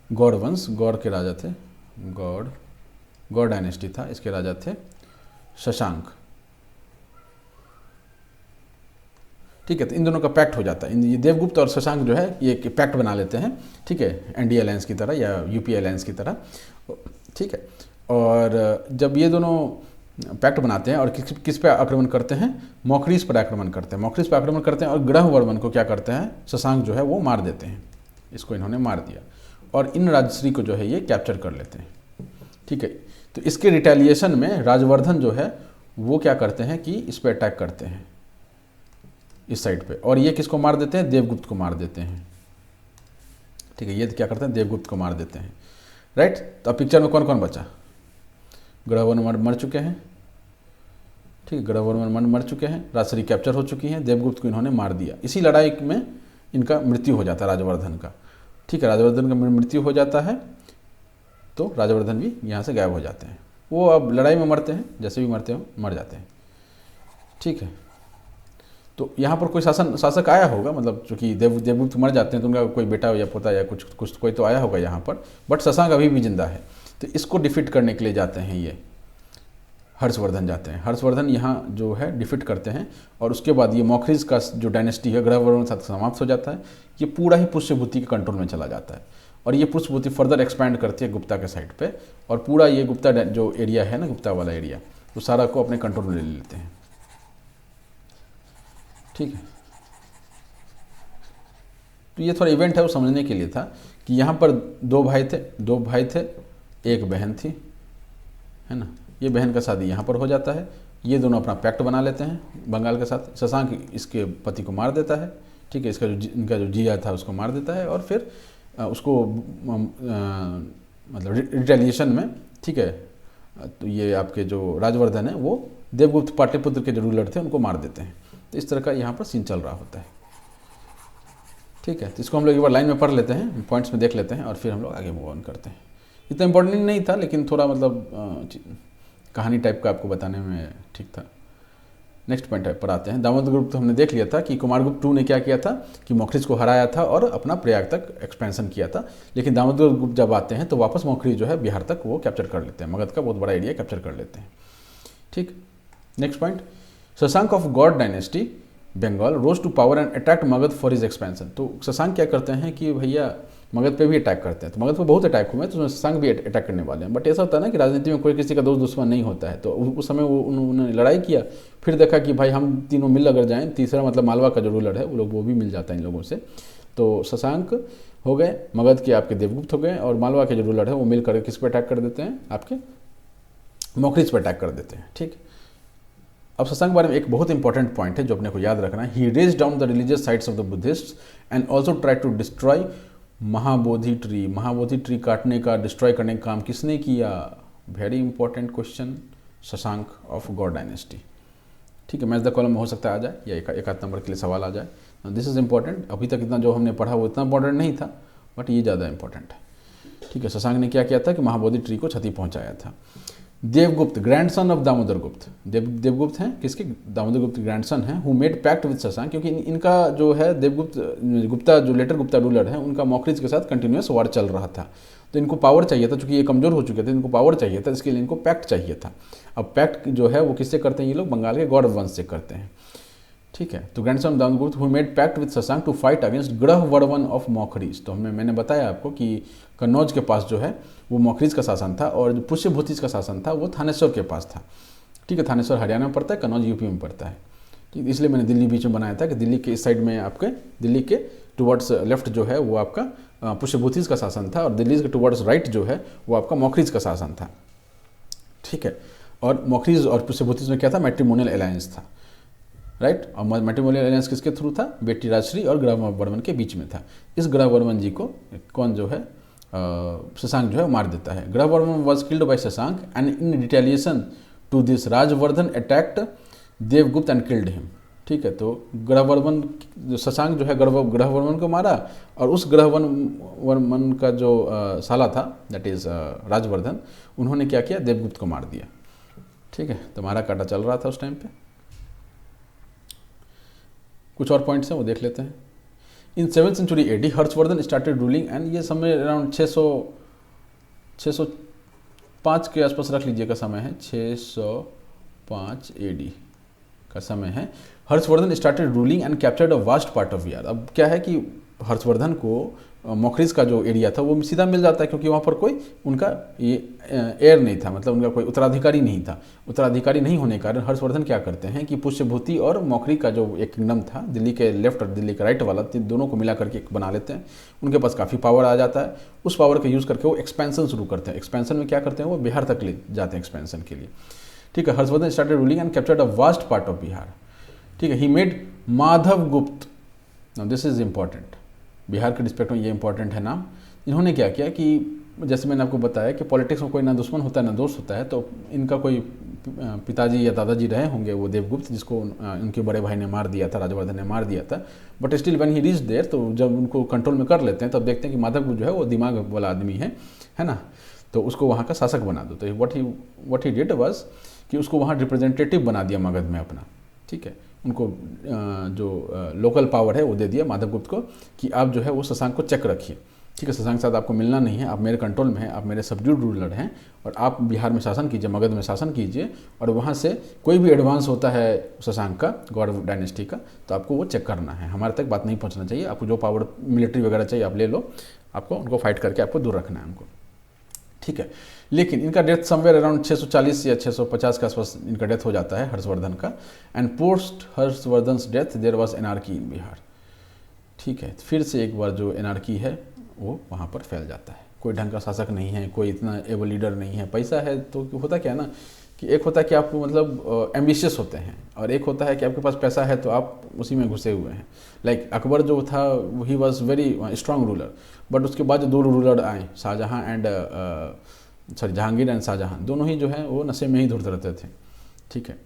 गौड़ वंश, गौड़ के राजा थे, गौड़ डायनेस्टी था, इसके राजा थे शशांक। ठीक है, तो इन दोनों का पैक्ट हो जाता है। ये देवगुप्त और शशांक जो है ये पैक्ट बना लेते हैं। ठीक है, एनडी अलायंस की तरह या यूपी अलायंस की तरह। ठीक है, और जब ये दोनों पैक्ट बनाते हैं और किस पे आक्रमण करते हैं, मौखरीस पर आक्रमण करते हैं। और ग्रहवर्मन को क्या करते हैं, शशांक जो है वो मार देते हैं। इसको इन्होंने मार दिया और इन राजश्री को जो है ये कैप्चर कर लेते हैं। ठीक है, तो इसके रिटेलिएशन में राजवर्धन जो है वो क्या करते हैं कि इस पर अटैक करते हैं, इस साइड पे, और ये किसको मार देते हैं, देवगुप्त को मार देते हैं। ठीक है, ये क्या करते हैं, देवगुप्त को मार देते हैं। राइट, तो अब पिक्चर में कौन कौन बचा, ग्रहवर्मन मर चुके हैं। ठीक है, ग्रहवर्मन मर चुके हैं, राजश्री कैप्चर हो चुकी हैं, देवगुप्त को इन्होंने मार दिया। इसी लड़ाई में इनका मृत्यु हो जाता है, राजवर्धन का। ठीक है, राजवर्धन का मृत्यु हो जाता है तो राजवर्धन भी यहाँ से गायब हो जाते हैं। वो अब लड़ाई में मरते हैं, जैसे भी मरते हो मर जाते हैं। ठीक है, तो यहाँ पर कोई शासक आया होगा, मतलब चूंकि देवगुप्त मर जाते हैं तो उनका कोई बेटा या पोता या कुछ कोई तो आया होगा यहाँ पर, बट शशांक अभी भी जिंदा है। तो इसको डिफीट करने के लिए जाते हैं ये हर्षवर्धन जाते हैं। हर्षवर्धन यहाँ जो है डिफीट करते हैं और उसके बाद ये मौखरीज का जो डायनेस्टी है ग्रहवर्मन के साथ समाप्त हो जाता है। ये पूरा ही पुष्यभूति के कंट्रोल में चला जाता है और ये पुष्यभूति फर्दर एक्सपैंड करती है गुप्ता के साइड पे और पूरा ये गुप्ता जो एरिया है ना, गुप्ता वाला एरिया, वो सारा को अपने कंट्रोल में ले लेते हैं। ठीक है, तो ये थोड़ा इवेंट है वो समझने के लिए था कि यहाँ पर दो भाई थे, एक बहन थी, है ना। ये बहन का शादी यहाँ पर हो जाता है, ये दोनों अपना पैक्ट बना लेते हैं बंगाल के साथ। शशांक इसके पति को मार देता है। ठीक है, इनका जो जिया था उसको मार देता है और फिर उसको मतलब रिटेलिएशन में, ठीक है, तो ये आपके जो राजवर्धन है वो देवगुप्त पाटलिपुत्र के जो रूलर थे उनको मार देते हैं। तो इस तरह का यहाँ पर सीन चल रहा होता है। ठीक है, तो इसको हम लोग एक बार लाइन में पढ़ लेते हैं, पॉइंट्स में देख लेते हैं और फिर हम लोग आगे मूव ऑन करते हैं। इतना इंपॉर्टेंट नहीं था लेकिन थोड़ा मतलब कहानी टाइप का आपको बताने में ठीक था। नेक्स्ट पॉइंट पर आते हैं। दामोदर गुप्त हमने देख लिया था कि कुमारगुप्त II ने क्या किया था कि मौखरीज को हराया था और अपना प्रयाग तक एक्सपेंशन किया था। लेकिन दामोदर गुप्त जब आते हैं तो वापस मौखरी जो है बिहार तक वो कैप्चर कर लेते हैं, मगध का बहुत बड़ा एरिया कैप्चर कर लेते हैं। ठीक, next point, Shashank of Gaur dynasty Bengal rose to power and attacked Magadh for his expansion. तो शशांक क्या करते हैं कि भैया मगध पे भी अटैक करते हैं, तो मगध पे बहुत अटैक हुए हैं, तो उसमें शशांक भी अटैक करने वाले हैं। बट ऐसा होता है ना कि राजनीति में कोई किसी का दोस्त दुश्मन नहीं होता है, तो उस समय वो उन्होंने लड़ाई किया, फिर देखा कि भाई हम तीनों मिल अगर जाएं, तीसरा मतलब मालवा का जो रूलर है वो भी मिल जाता है इन लोगों से। तो शशांक हो गए, मगध के आपके देवगुप्त हो गए, और मालवा के जो रूलर है वो मिल कर किस पे अटैक कर देते हैं, आपके मौखरीज पे अटैक कर देते हैं। ठीक, अब शशांक के बारे में एक बहुत इंपॉर्टेंट पॉइंट है जो अपने को याद रखना है। He razed down the religious sites of the Buddhist and also try to destroy Mahabodhi tree. Mahabodhi tree काटने का, डिस्ट्रॉय करने का काम किसने किया? Very important question, Shashank of Gaur dynasty. ठीक है, मैच द कॉलम में हो सकता है आ जाए या एक आध नंबर के लिए सवाल आ जाए। This is important. अभी तक इतना जो हमने पढ़ा वो इतना इंपॉर्टेंट नहीं था, बट ये ज़्यादा इंपॉर्टेंट है। ठीक है, शशांक ने क्या किया था कि महाबोधि ट्री को क्षति पहुंचाया था। देवगुप्त, ग्रैंडसन ऑफ दामोदर गुप्त, देवगुप्त हैं किसके? दामोदर गुप्त ग्रैंडसन हैं, who made pact with Shashank, क्योंकि इनका जो है देवगुप्त गुप्ता जो लेटर गुप्ता रूलर है उनका मौखरीज के साथ कंटिन्यूस वार चल रहा था, तो इनको पावर चाहिए था, चूंकि ये कमजोर हो चुके थे, इनको पावर चाहिए था, इसके लिए इनको पैक्ट चाहिए था। अब पैक्ट जो है वो किससे करते हैं? ये लोग बंगाल के गौड़ वंश से करते हैं। ठीक है, तो grandson Damodar Gupta who made pact with Shashank to fight against Graha Varman of मौखरीज। तो मैंने बताया आपको कि कन्नौज के पास जो है वो मौखरीज का शासन था, और जो पुष्यभूतिज का शासन था वो थानेश्वर के पास था। ठीक है, थानेश्वर हरियाणा में पड़ता है, कन्नौज यूपी में पड़ता है। ठीक, इसलिए मैंने दिल्ली बीच में बनाया था कि दिल्ली के इस साइड में आपके दिल्ली के टुवर्ड्स लेफ्ट जो है वो आपका पुष्यभूतिज का शासन था, और दिल्ली के टुवर्ड्स राइट जो है वो आपका मौखरीज का शासन था। ठीक है, और मौखरीज और पुष्यभूतिज में क्या था? मैट्रिमोनियल अलायंस था, राइट। और मैट्रिमोनियल अलायंस किसके थ्रू था? बेटी राजश्री और ग्रह वर्मन के बीच में था। इस ग्रह वर्मन जी को कौन जो है शशांक जो है मार देता है। Graha Varman was killed by Shashank and in retaliation to this Rajvardhan attacked Devagupta and killed him. ठीक है, तो ग्रहवर्मन शशांक जो है ग्रहवर्मन को मारा, और उस ग्रहवर्मन का जो साला था दैट इज राजवर्धन, उन्होंने क्या किया? देवगुप्त को मार दिया। ठीक है, तो मारा काटा चल रहा था उस टाइम पे। कुछ और पॉइंट्स हैं वो देख लेते हैं। इन 7th century AD Harshvardhan started ruling, and ये समय अराउंड 605 के आसपास रख लीजिएगा समय है, 605 AD का समय है। Harshvardhan started ruling and captured a vast part of Bihar. अब क्या है कि हर्षवर्धन को मौखरीज का जो एरिया था वो सीधा मिल जाता है, क्योंकि वहाँ पर कोई उनका ये एयर नहीं था, मतलब उनका कोई उत्तराधिकारी नहीं था। उत्तराधिकारी नहीं होने के कारण हर्षवर्धन क्या करते हैं कि पुष्यभूति और मौखरी का जो एक किंगडम था, दिल्ली के लेफ्ट और दिल्ली के राइट वाला, दोनों को मिला करके बना लेते हैं। उनके पास काफ़ी पावर आ जाता है, उस पावर का यूज़ करके वो एक्सपेंशन शुरू करते हैं। एक्सपेंशन में क्या करते हैं? वो बिहार तक ले जाते हैं एक्सपेंशन के लिए। ठीक है, Harshvardhan started ruling and captured a vast part of Bihar. ठीक है, ही मेड माधव गुप्त, now this is important, Bihar के रिस्पेक्ट में ये इंपॉर्टेंट है नाम। इन्होंने क्या किया कि जैसे मैंने आपको बताया कि पॉलिटिक्स में कोई ना दुश्मन होता है ना दोस्त होता है, तो इनका कोई पिताजी या दादाजी रहे होंगे वो देवगुप्त, जिसको उनके बड़े भाई ने मार दिया था, राजवर्धन ने मार दिया था। But still when he reach there, तो जब उनको कंट्रोल में कर लेते हैं तब देखते हैं कि माधव गुप्त जो है वो दिमाग वाला आदमी है ना, तो उसको वहाँ का शासक बना दो। तो व्हाट ही डिड वाज कि उसको वहाँ रिप्रेजेंटेटिव बना दिया मगध में अपना। ठीक है, उनको जो लोकल पावर है वो दे दिया माधव गुप्त को कि आप जो है वो शशांक को चेक रखिए। ठीक है, शशांक के साथ आपको मिलना नहीं है, आप मेरे कंट्रोल में हैं, आप मेरे सबड्यूड रूलर हैं, और आप बिहार में शासन कीजिए, मगध में शासन कीजिए, और वहाँ से कोई भी एडवांस होता है शशांक का, गौड़ डायनेस्टी का, तो आपको वो चेक करना है, हमारे तक बात नहीं पहुँचना चाहिए। आपको जो पावर मिलिट्री वगैरह चाहिए आप ले लो, आपको उनको फाइट करके आपको दूर रखना है उनको। ठीक है, लेकिन इनका डेथ समवेयर अराउंड 640 या 650 के आसपास इनका डेथ हो जाता है हर्षवर्धन का। And post Harshvardhan's death there was anarchy in Bihar. ठीक है, फिर से एक बार जो एनार्की है वो वहाँ पर फैल जाता है। कोई ढंग का शासक नहीं है, कोई इतना एबल लीडर नहीं है। पैसा है तो होता क्या है ना कि एक होता है कि आप मतलब एम्बिशियस होते हैं, और एक होता है कि आपके पास पैसा है तो आप उसी में घुसे हुए हैं। लाइक अकबर जो था he was very strong ruler, but उसके बाद जो दो रूलर आए, शाहजहाँ एंड जहांगीर एंड शाहजहाँ, दोनों ही जो है वो नशे में ही धुत रहते थे। ठीक है,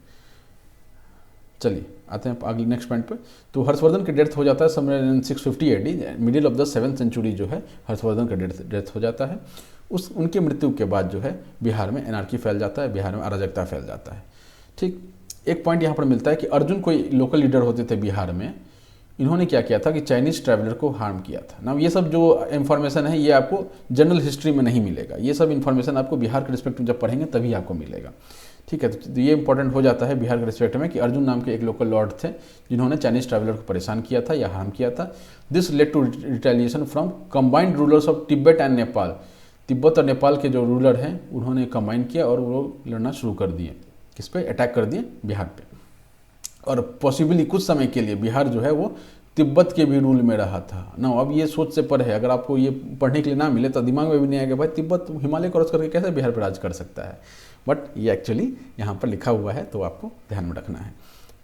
चलिए आते हैं अगले नेक्स्ट पॉइंट पे। तो हर्षवर्धन की डेथ हो जाता है somewhere in 650 AD, middle of the 7th century जो है हर्षवर्धन का डेथ हो जाता है। उनकी मृत्यु के बाद जो है बिहार में एनार्की फैल जाता है, बिहार में अराजकता फैल जाता है। ठीक, एक पॉइंट यहाँ पर मिलता है कि अर्जुन कोई लोकल लीडर होते थे बिहार में, इन्होंने क्या किया था कि चाइनीज़ ट्रैवलर को हार्म किया था ना। ये सब जो इन्फॉर्मेशन है ये आपको जनरल हिस्ट्री में नहीं मिलेगा, ये सब इन्फॉर्मेशन आपको बिहार के रिस्पेक्ट में जब पढ़ेंगे तभी आपको मिलेगा, ठीक है। तो ये इंपॉर्टेंट हो जाता है बिहार के रिस्पेक्ट में कि अर्जुन नाम के एक लोकल लॉर्ड थे जिन्होंने चाइनीज़ ट्रैवलर को परेशान किया था या हार्म किया था। This led to retaliation from combined rulers of Tibet and Nepal. Tibet और नेपाल के जो रूलर हैं उन्होंने कंबाइन किया और वो लड़ना शुरू कर दिए, किस पे, अटैक कर दिए बिहार पे। और पॉसिबली कुछ समय के लिए बिहार जो है वो तिब्बत के भी रूल में रहा था ना। अब ये सोच से पर है, अगर आपको ये पढ़ने के लिए ना मिले तो दिमाग में भी नहीं आएगा भाई तिब्बत हिमालय क्रॉस करके कैसे बिहार पर राज कर सकता है, बट ये एक्चुअली यहाँ पर लिखा हुआ है, तो आपको ध्यान में रखना है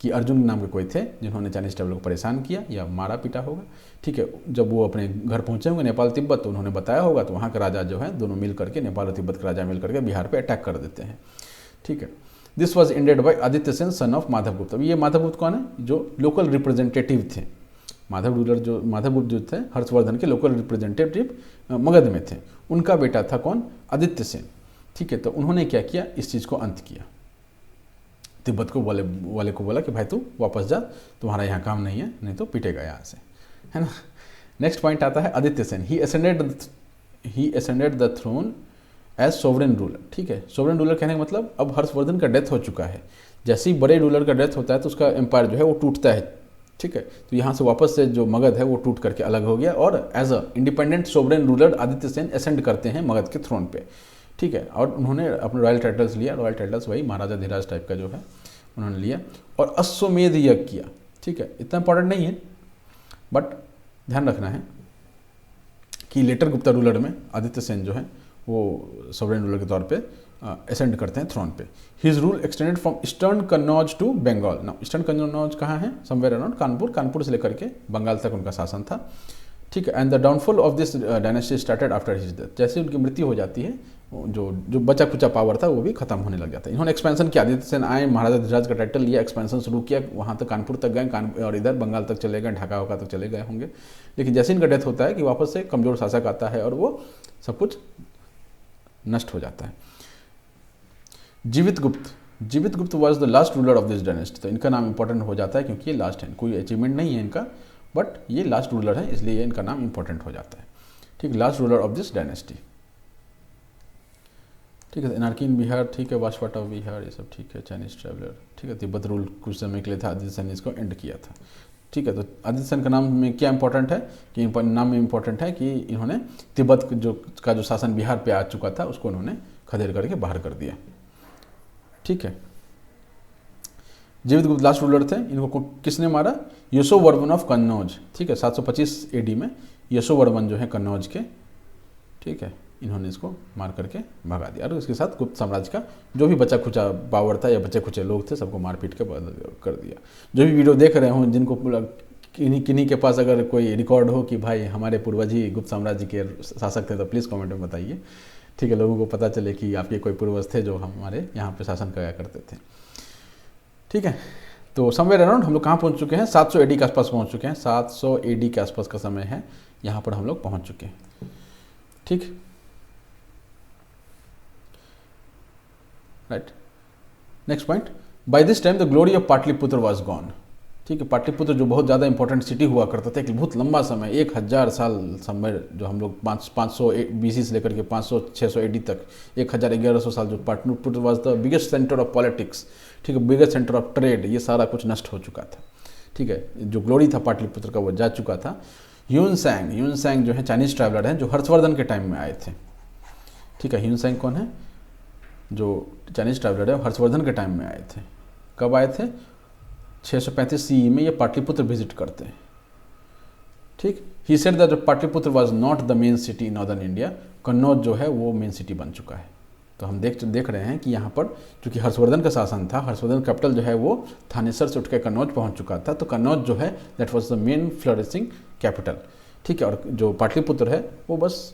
कि अर्जुन नाम के कोई थे जिन्होंने चाइनीज ट्रैवलर को परेशान किया या मारा पीटा होगा, ठीक है। जब वो अपने घर पहुँचे होंगे नेपाल तिब्बत तो उन्होंने बताया होगा, तो वहाँ के राजा जो है दोनों मिल करके, नेपाल और तिब्बत के राजा मिल करके बिहार पर अटैक कर देते हैं, ठीक है। This was ended by Aditya Sen son of Madhavgupta. अब ये माधवगुप्त कौन है, जो लोकल रिप्रेजेंटेटिव थे, माधवगुप्त जो थे हर्षवर्धन के लोकल रिप्रेजेंटेटिव मगध में थे, उनका बेटा था कौन, आदित्य सेन, ठीक है। तो उन्होंने क्या किया, इस चीज़ को अंत किया, तिब्बत को वाले को बोला कि भाई तू वापस जा, तुम्हारा यहाँ काम नहीं है, नहीं तो पिटेगा यहाँ से, है ना। नेक्स्ट पॉइंट आता है Aditya Sen. He ascended the throne as sovereign ruler, ठीक है। सोवरेन रूलर कहने का मतलब अब हर्षवर्धन का डेथ हो चुका है, जैसे ही बड़े रूलर का डेथ होता है तो उसका एम्पायर जो है वो टूटता है, ठीक है। तो यहाँ से वापस से जो मगध है वो टूट करके अलग हो गया और as a independent sovereign ruler Aditya Sen ascend करते हैं मगध के थ्रोन पे, ठीक है। और उन्होंने अपने रॉयल टाइटल्स लिया, रॉयल टाइटल्स वही महाराजा धीराज टाइप का जो है उन्होंने लिया, और अश्वमेध यज्ञ किया, ठीक है। इतना इंपॉर्टेंट नहीं है बट ध्यान रखना है कि लेटर गुप्ता रूलर में आदित्य सेन जो है वो सोवरेन रूलर के तौर पे असेंड करते हैं थ्रोन पे। His rule extended from eastern Kannauj to Bengal. ना ईस्टर्न कन्नौज कहाँ है, समवेयर अराउंड कानपुर, कानपुर से लेकर के बंगाल तक उनका शासन था, ठीक है। And the downfall of this dynasty started after his death. जैसे उनकी मृत्यु हो जाती है जो बचा खुचा पावर था वो भी खत्म होने लग जाता है। इन्होंने एक्सपेंशन किया, आदित्य सेन आए, महाराजा धीराज का टाइटल लिया, एक्सपेंशन शुरू किया, वहाँ तक कानपुर तक गए और इधर बंगाल तक चले गए, ढाका होका तक चले गए होंगे। लेकिन जैसे इनका डेथ होता है कि वापस से कमजोर शासक आता है और वो सब कुछ नष्ट हो जाता है। जीवित गुप्त was the last ruler of this dynasty. तो इनका नाम इंपॉर्टेंट हो जाता है क्योंकि ये लास्ट है, कोई अचीवमेंट नहीं है इनका, बट ये लास्ट रूलर है इसलिए ये इनका नाम इंपॉर्टेंट हो जाता है, ठीक, last ruler of this dynasty, ठीक है। एनार्की इन बिहार, ठीक है, वाशवाट ऑफ बिहार, ये सब ठीक है। चाइनीज ट्रैवलर, ठीक है। तिब्बत रूल कुछ समय के लिए था, आदित्य सेन ने इसको एंड किया था, ठीक है। तो आदित्य सेन का नाम में क्या इंपॉर्टेंट है कि नाम में इंपॉर्टेंट है कि इन्होंने तिब्बत का जो शासन बिहार पे आ चुका था उसको उन्होंने खदेड़ करके बाहर कर दिया, ठीक है। जीवित गुप्त लास्ट रूलर थे, इनको किसने मारा, यशोवर्मन ऑफ कन्नौज, ठीक है। 725 AD में यशोवर्मन जो है कन्नौज के, ठीक है, इन्होंने इसको मार करके भगा दिया। और उसके साथ गुप्त साम्राज्य का जो भी बचा खुचा पावर था या बचे खुचे लोग थे सबको मार पीट के कर दिया। जो भी वीडियो देख रहे हो, जिनको किन्हीं के पास अगर कोई रिकॉर्ड हो कि भाई हमारे पूर्वज ही गुप्त साम्राज्य के शासक थे तो प्लीज़ कमेंट में बताइए, ठीक है, लोगों को पता चले कि आपके कोई पूर्वज थे जो हमारे यहाँ पे शासन किया करते थे, ठीक है। तो समवेयर अराउंड हम लोग कहाँ पहुँच चुके हैं, 700 AD के आसपास पहुँच चुके हैं, 700 AD के आसपास का समय है, यहाँ पर हम लोग पहुँच चुके हैं, ठीक, right. Next point, by this time the glory of Pataliputra was gone, ठीक है। पाटलिपुत्र जो बहुत ज़्यादा इंपॉर्टेंट सिटी हुआ करता था, एक बहुत लंबा समय 1000 साल समय, जो हम लोग 500 BC से लेकर के 500-600 AD तक 1000-1100 साल जो Pataliputra was the biggest centre of politics, ठीक है, बिगेस्ट सेंटर ऑफ ट्रेड, ये सारा कुछ नष्ट हो चुका था, ठीक है। जो ग्लोरी था पाटलिपुत्र का वो जा चुका था। ह्यूनसैंग जो है चाइनीज ट्रैवलर हैं जो हर्षवर्धन के टाइम में आए थे, ठीक है। ह्यूनसैंग कौन है, जो चाइनीज ट्रैवलर है हर्षवर्धन के टाइम में आए थे। कब आए थे, 635 CE में ये पाटलिपुत्र विजिट करते हैं, ठीक। He said that Pataliputra was not the main city in northern India. Kannauj जो है वो मेन सिटी बन चुका है। तो हम देख रहे हैं कि यहाँ पर चूँकि हर्षवर्धन का शासन था, हर्षवर्धन कैपिटल जो है वो थानेसर से उठ के कन्नौज पहुँच चुका था, तो कन्नौज जो है that was the main flourishing capital, ठीक है। और जो पाटलिपुत्र है वो बस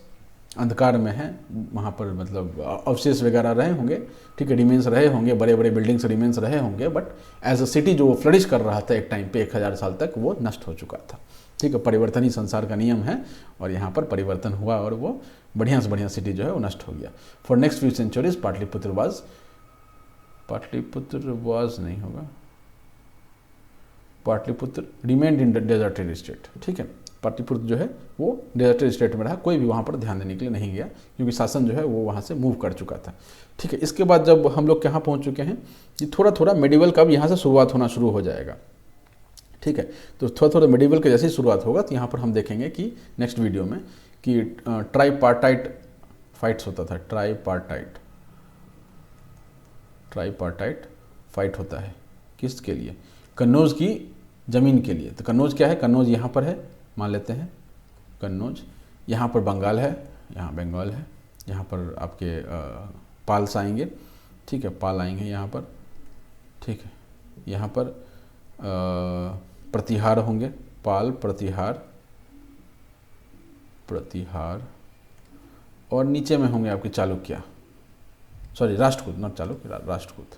अंधकार में है, वहाँ पर मतलब अवशेष वगैरह रहे होंगे, ठीक है, रिमेंस रहे होंगे, बड़े बड़े बिल्डिंग्स रिमेंस रहे होंगे, बट एज अ सिटी जो फ्लरिश कर रहा था एक टाइम पे 1000 साल तक, वो नष्ट हो चुका था, ठीक है। परिवर्तन ही संसार का नियम है और यहाँ पर परिवर्तन हुआ और वो बढ़िया से बढ़िया सिटी जो है वो नष्ट हो गया। For next few centuries Pataliputra was Pataliputra was नहीं होगा, Pataliputra remained in deserted state. ठीक है, पाटलिपुत्र जो है वो डेजर्टेड स्टेट में रहा, कोई भी वहाँ पर ध्यान देने के लिए नहीं गया क्योंकि शासन जो है वो वहाँ से मूव कर चुका था। ठीक है, इसके बाद जब हम लोग कहाँ पहुँच चुके हैं, ये थोड़ा थोड़ा मेडिवल का अब यहाँ से शुरुआत होना शुरू हो जाएगा। ठीक है, तो थोड़ा थोड़ा मेडिवल के जैसे ही शुरुआत होगा तो यहाँ पर हम देखेंगे कि नेक्स्ट वीडियो में कि ट्राईपार्टाइट फाइट्स होता था, ट्राईपार्टाइट फाइट होता है किसके लिए, कन्नौज की ज़मीन के लिए। तो कन्नौज क्या है, कन्नौज यहाँ पर है, मान लेते हैं कन्नौज, यहाँ पर बंगाल है, यहाँ बंगाल है, यहाँ पर आपके पाल्स आएंगे। ठीक है, पाल आएंगे यहाँ पर। ठीक है, यहाँ पर प्रतिहार होंगे, पाल प्रतिहार और नीचे में होंगे आपके चालुक्य, सॉरी राष्ट्रकूट, नॉट चालुक्य, राष्ट्रकूट।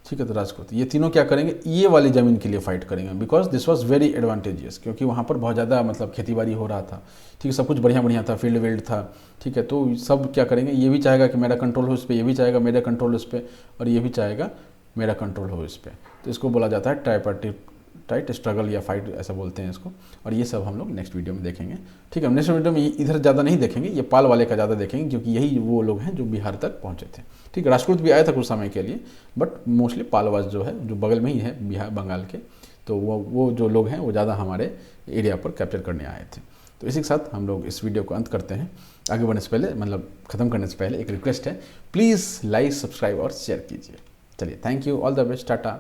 ठीक है, तो राजपूत ये तीनों क्या करेंगे, ये वाली ज़मीन के लिए फाइट करेंगे because this was very advantageous, क्योंकि वहाँ पर बहुत ज़्यादा मतलब खेतीबाड़ी हो रहा था। ठीक है, सब कुछ बढ़िया बढ़िया था, फील्ड वील्ड था। ठीक है, तो सब क्या करेंगे, ये भी चाहेगा कि मेरा कंट्रोल हो इस पर, ये भी चाहेगा मेरा कंट्रोल हो इस पर, और ये भी चाहेगा मेरा कंट्रोल हो इस पर। तो इसको बोला जाता है ट्राईपार्टाइट स्ट्रगल या फाइट, ऐसा बोलते हैं इसको। और ये सब हम लोग नेक्स्ट वीडियो में देखेंगे। ठीक है, नेक्स्ट वीडियो में इधर ज़्यादा नहीं देखेंगे, ये पाल वाले का ज़्यादा देखेंगे क्योंकि यही वो लोग हैं जो बिहार तक पहुँचे थे। ठीक है, राजपूत भी आया था कुछ समय के लिए, बट मोस्टली पालवास जो है जो बगल में ही है बिहार बंगाल के, तो वो जो लोग हैं वो ज़्यादा हमारे एरिया पर कैप्चर करने आए थे। तो इसी के साथ हम लोग इस वीडियो को अंत करते हैं। आगे बढ़ने से पहले, मतलब ख़त्म करने से पहले एक रिक्वेस्ट है, प्लीज़ लाइक, सब्सक्राइब और शेयर कीजिए। चलिए, thank you, all the best, Tata.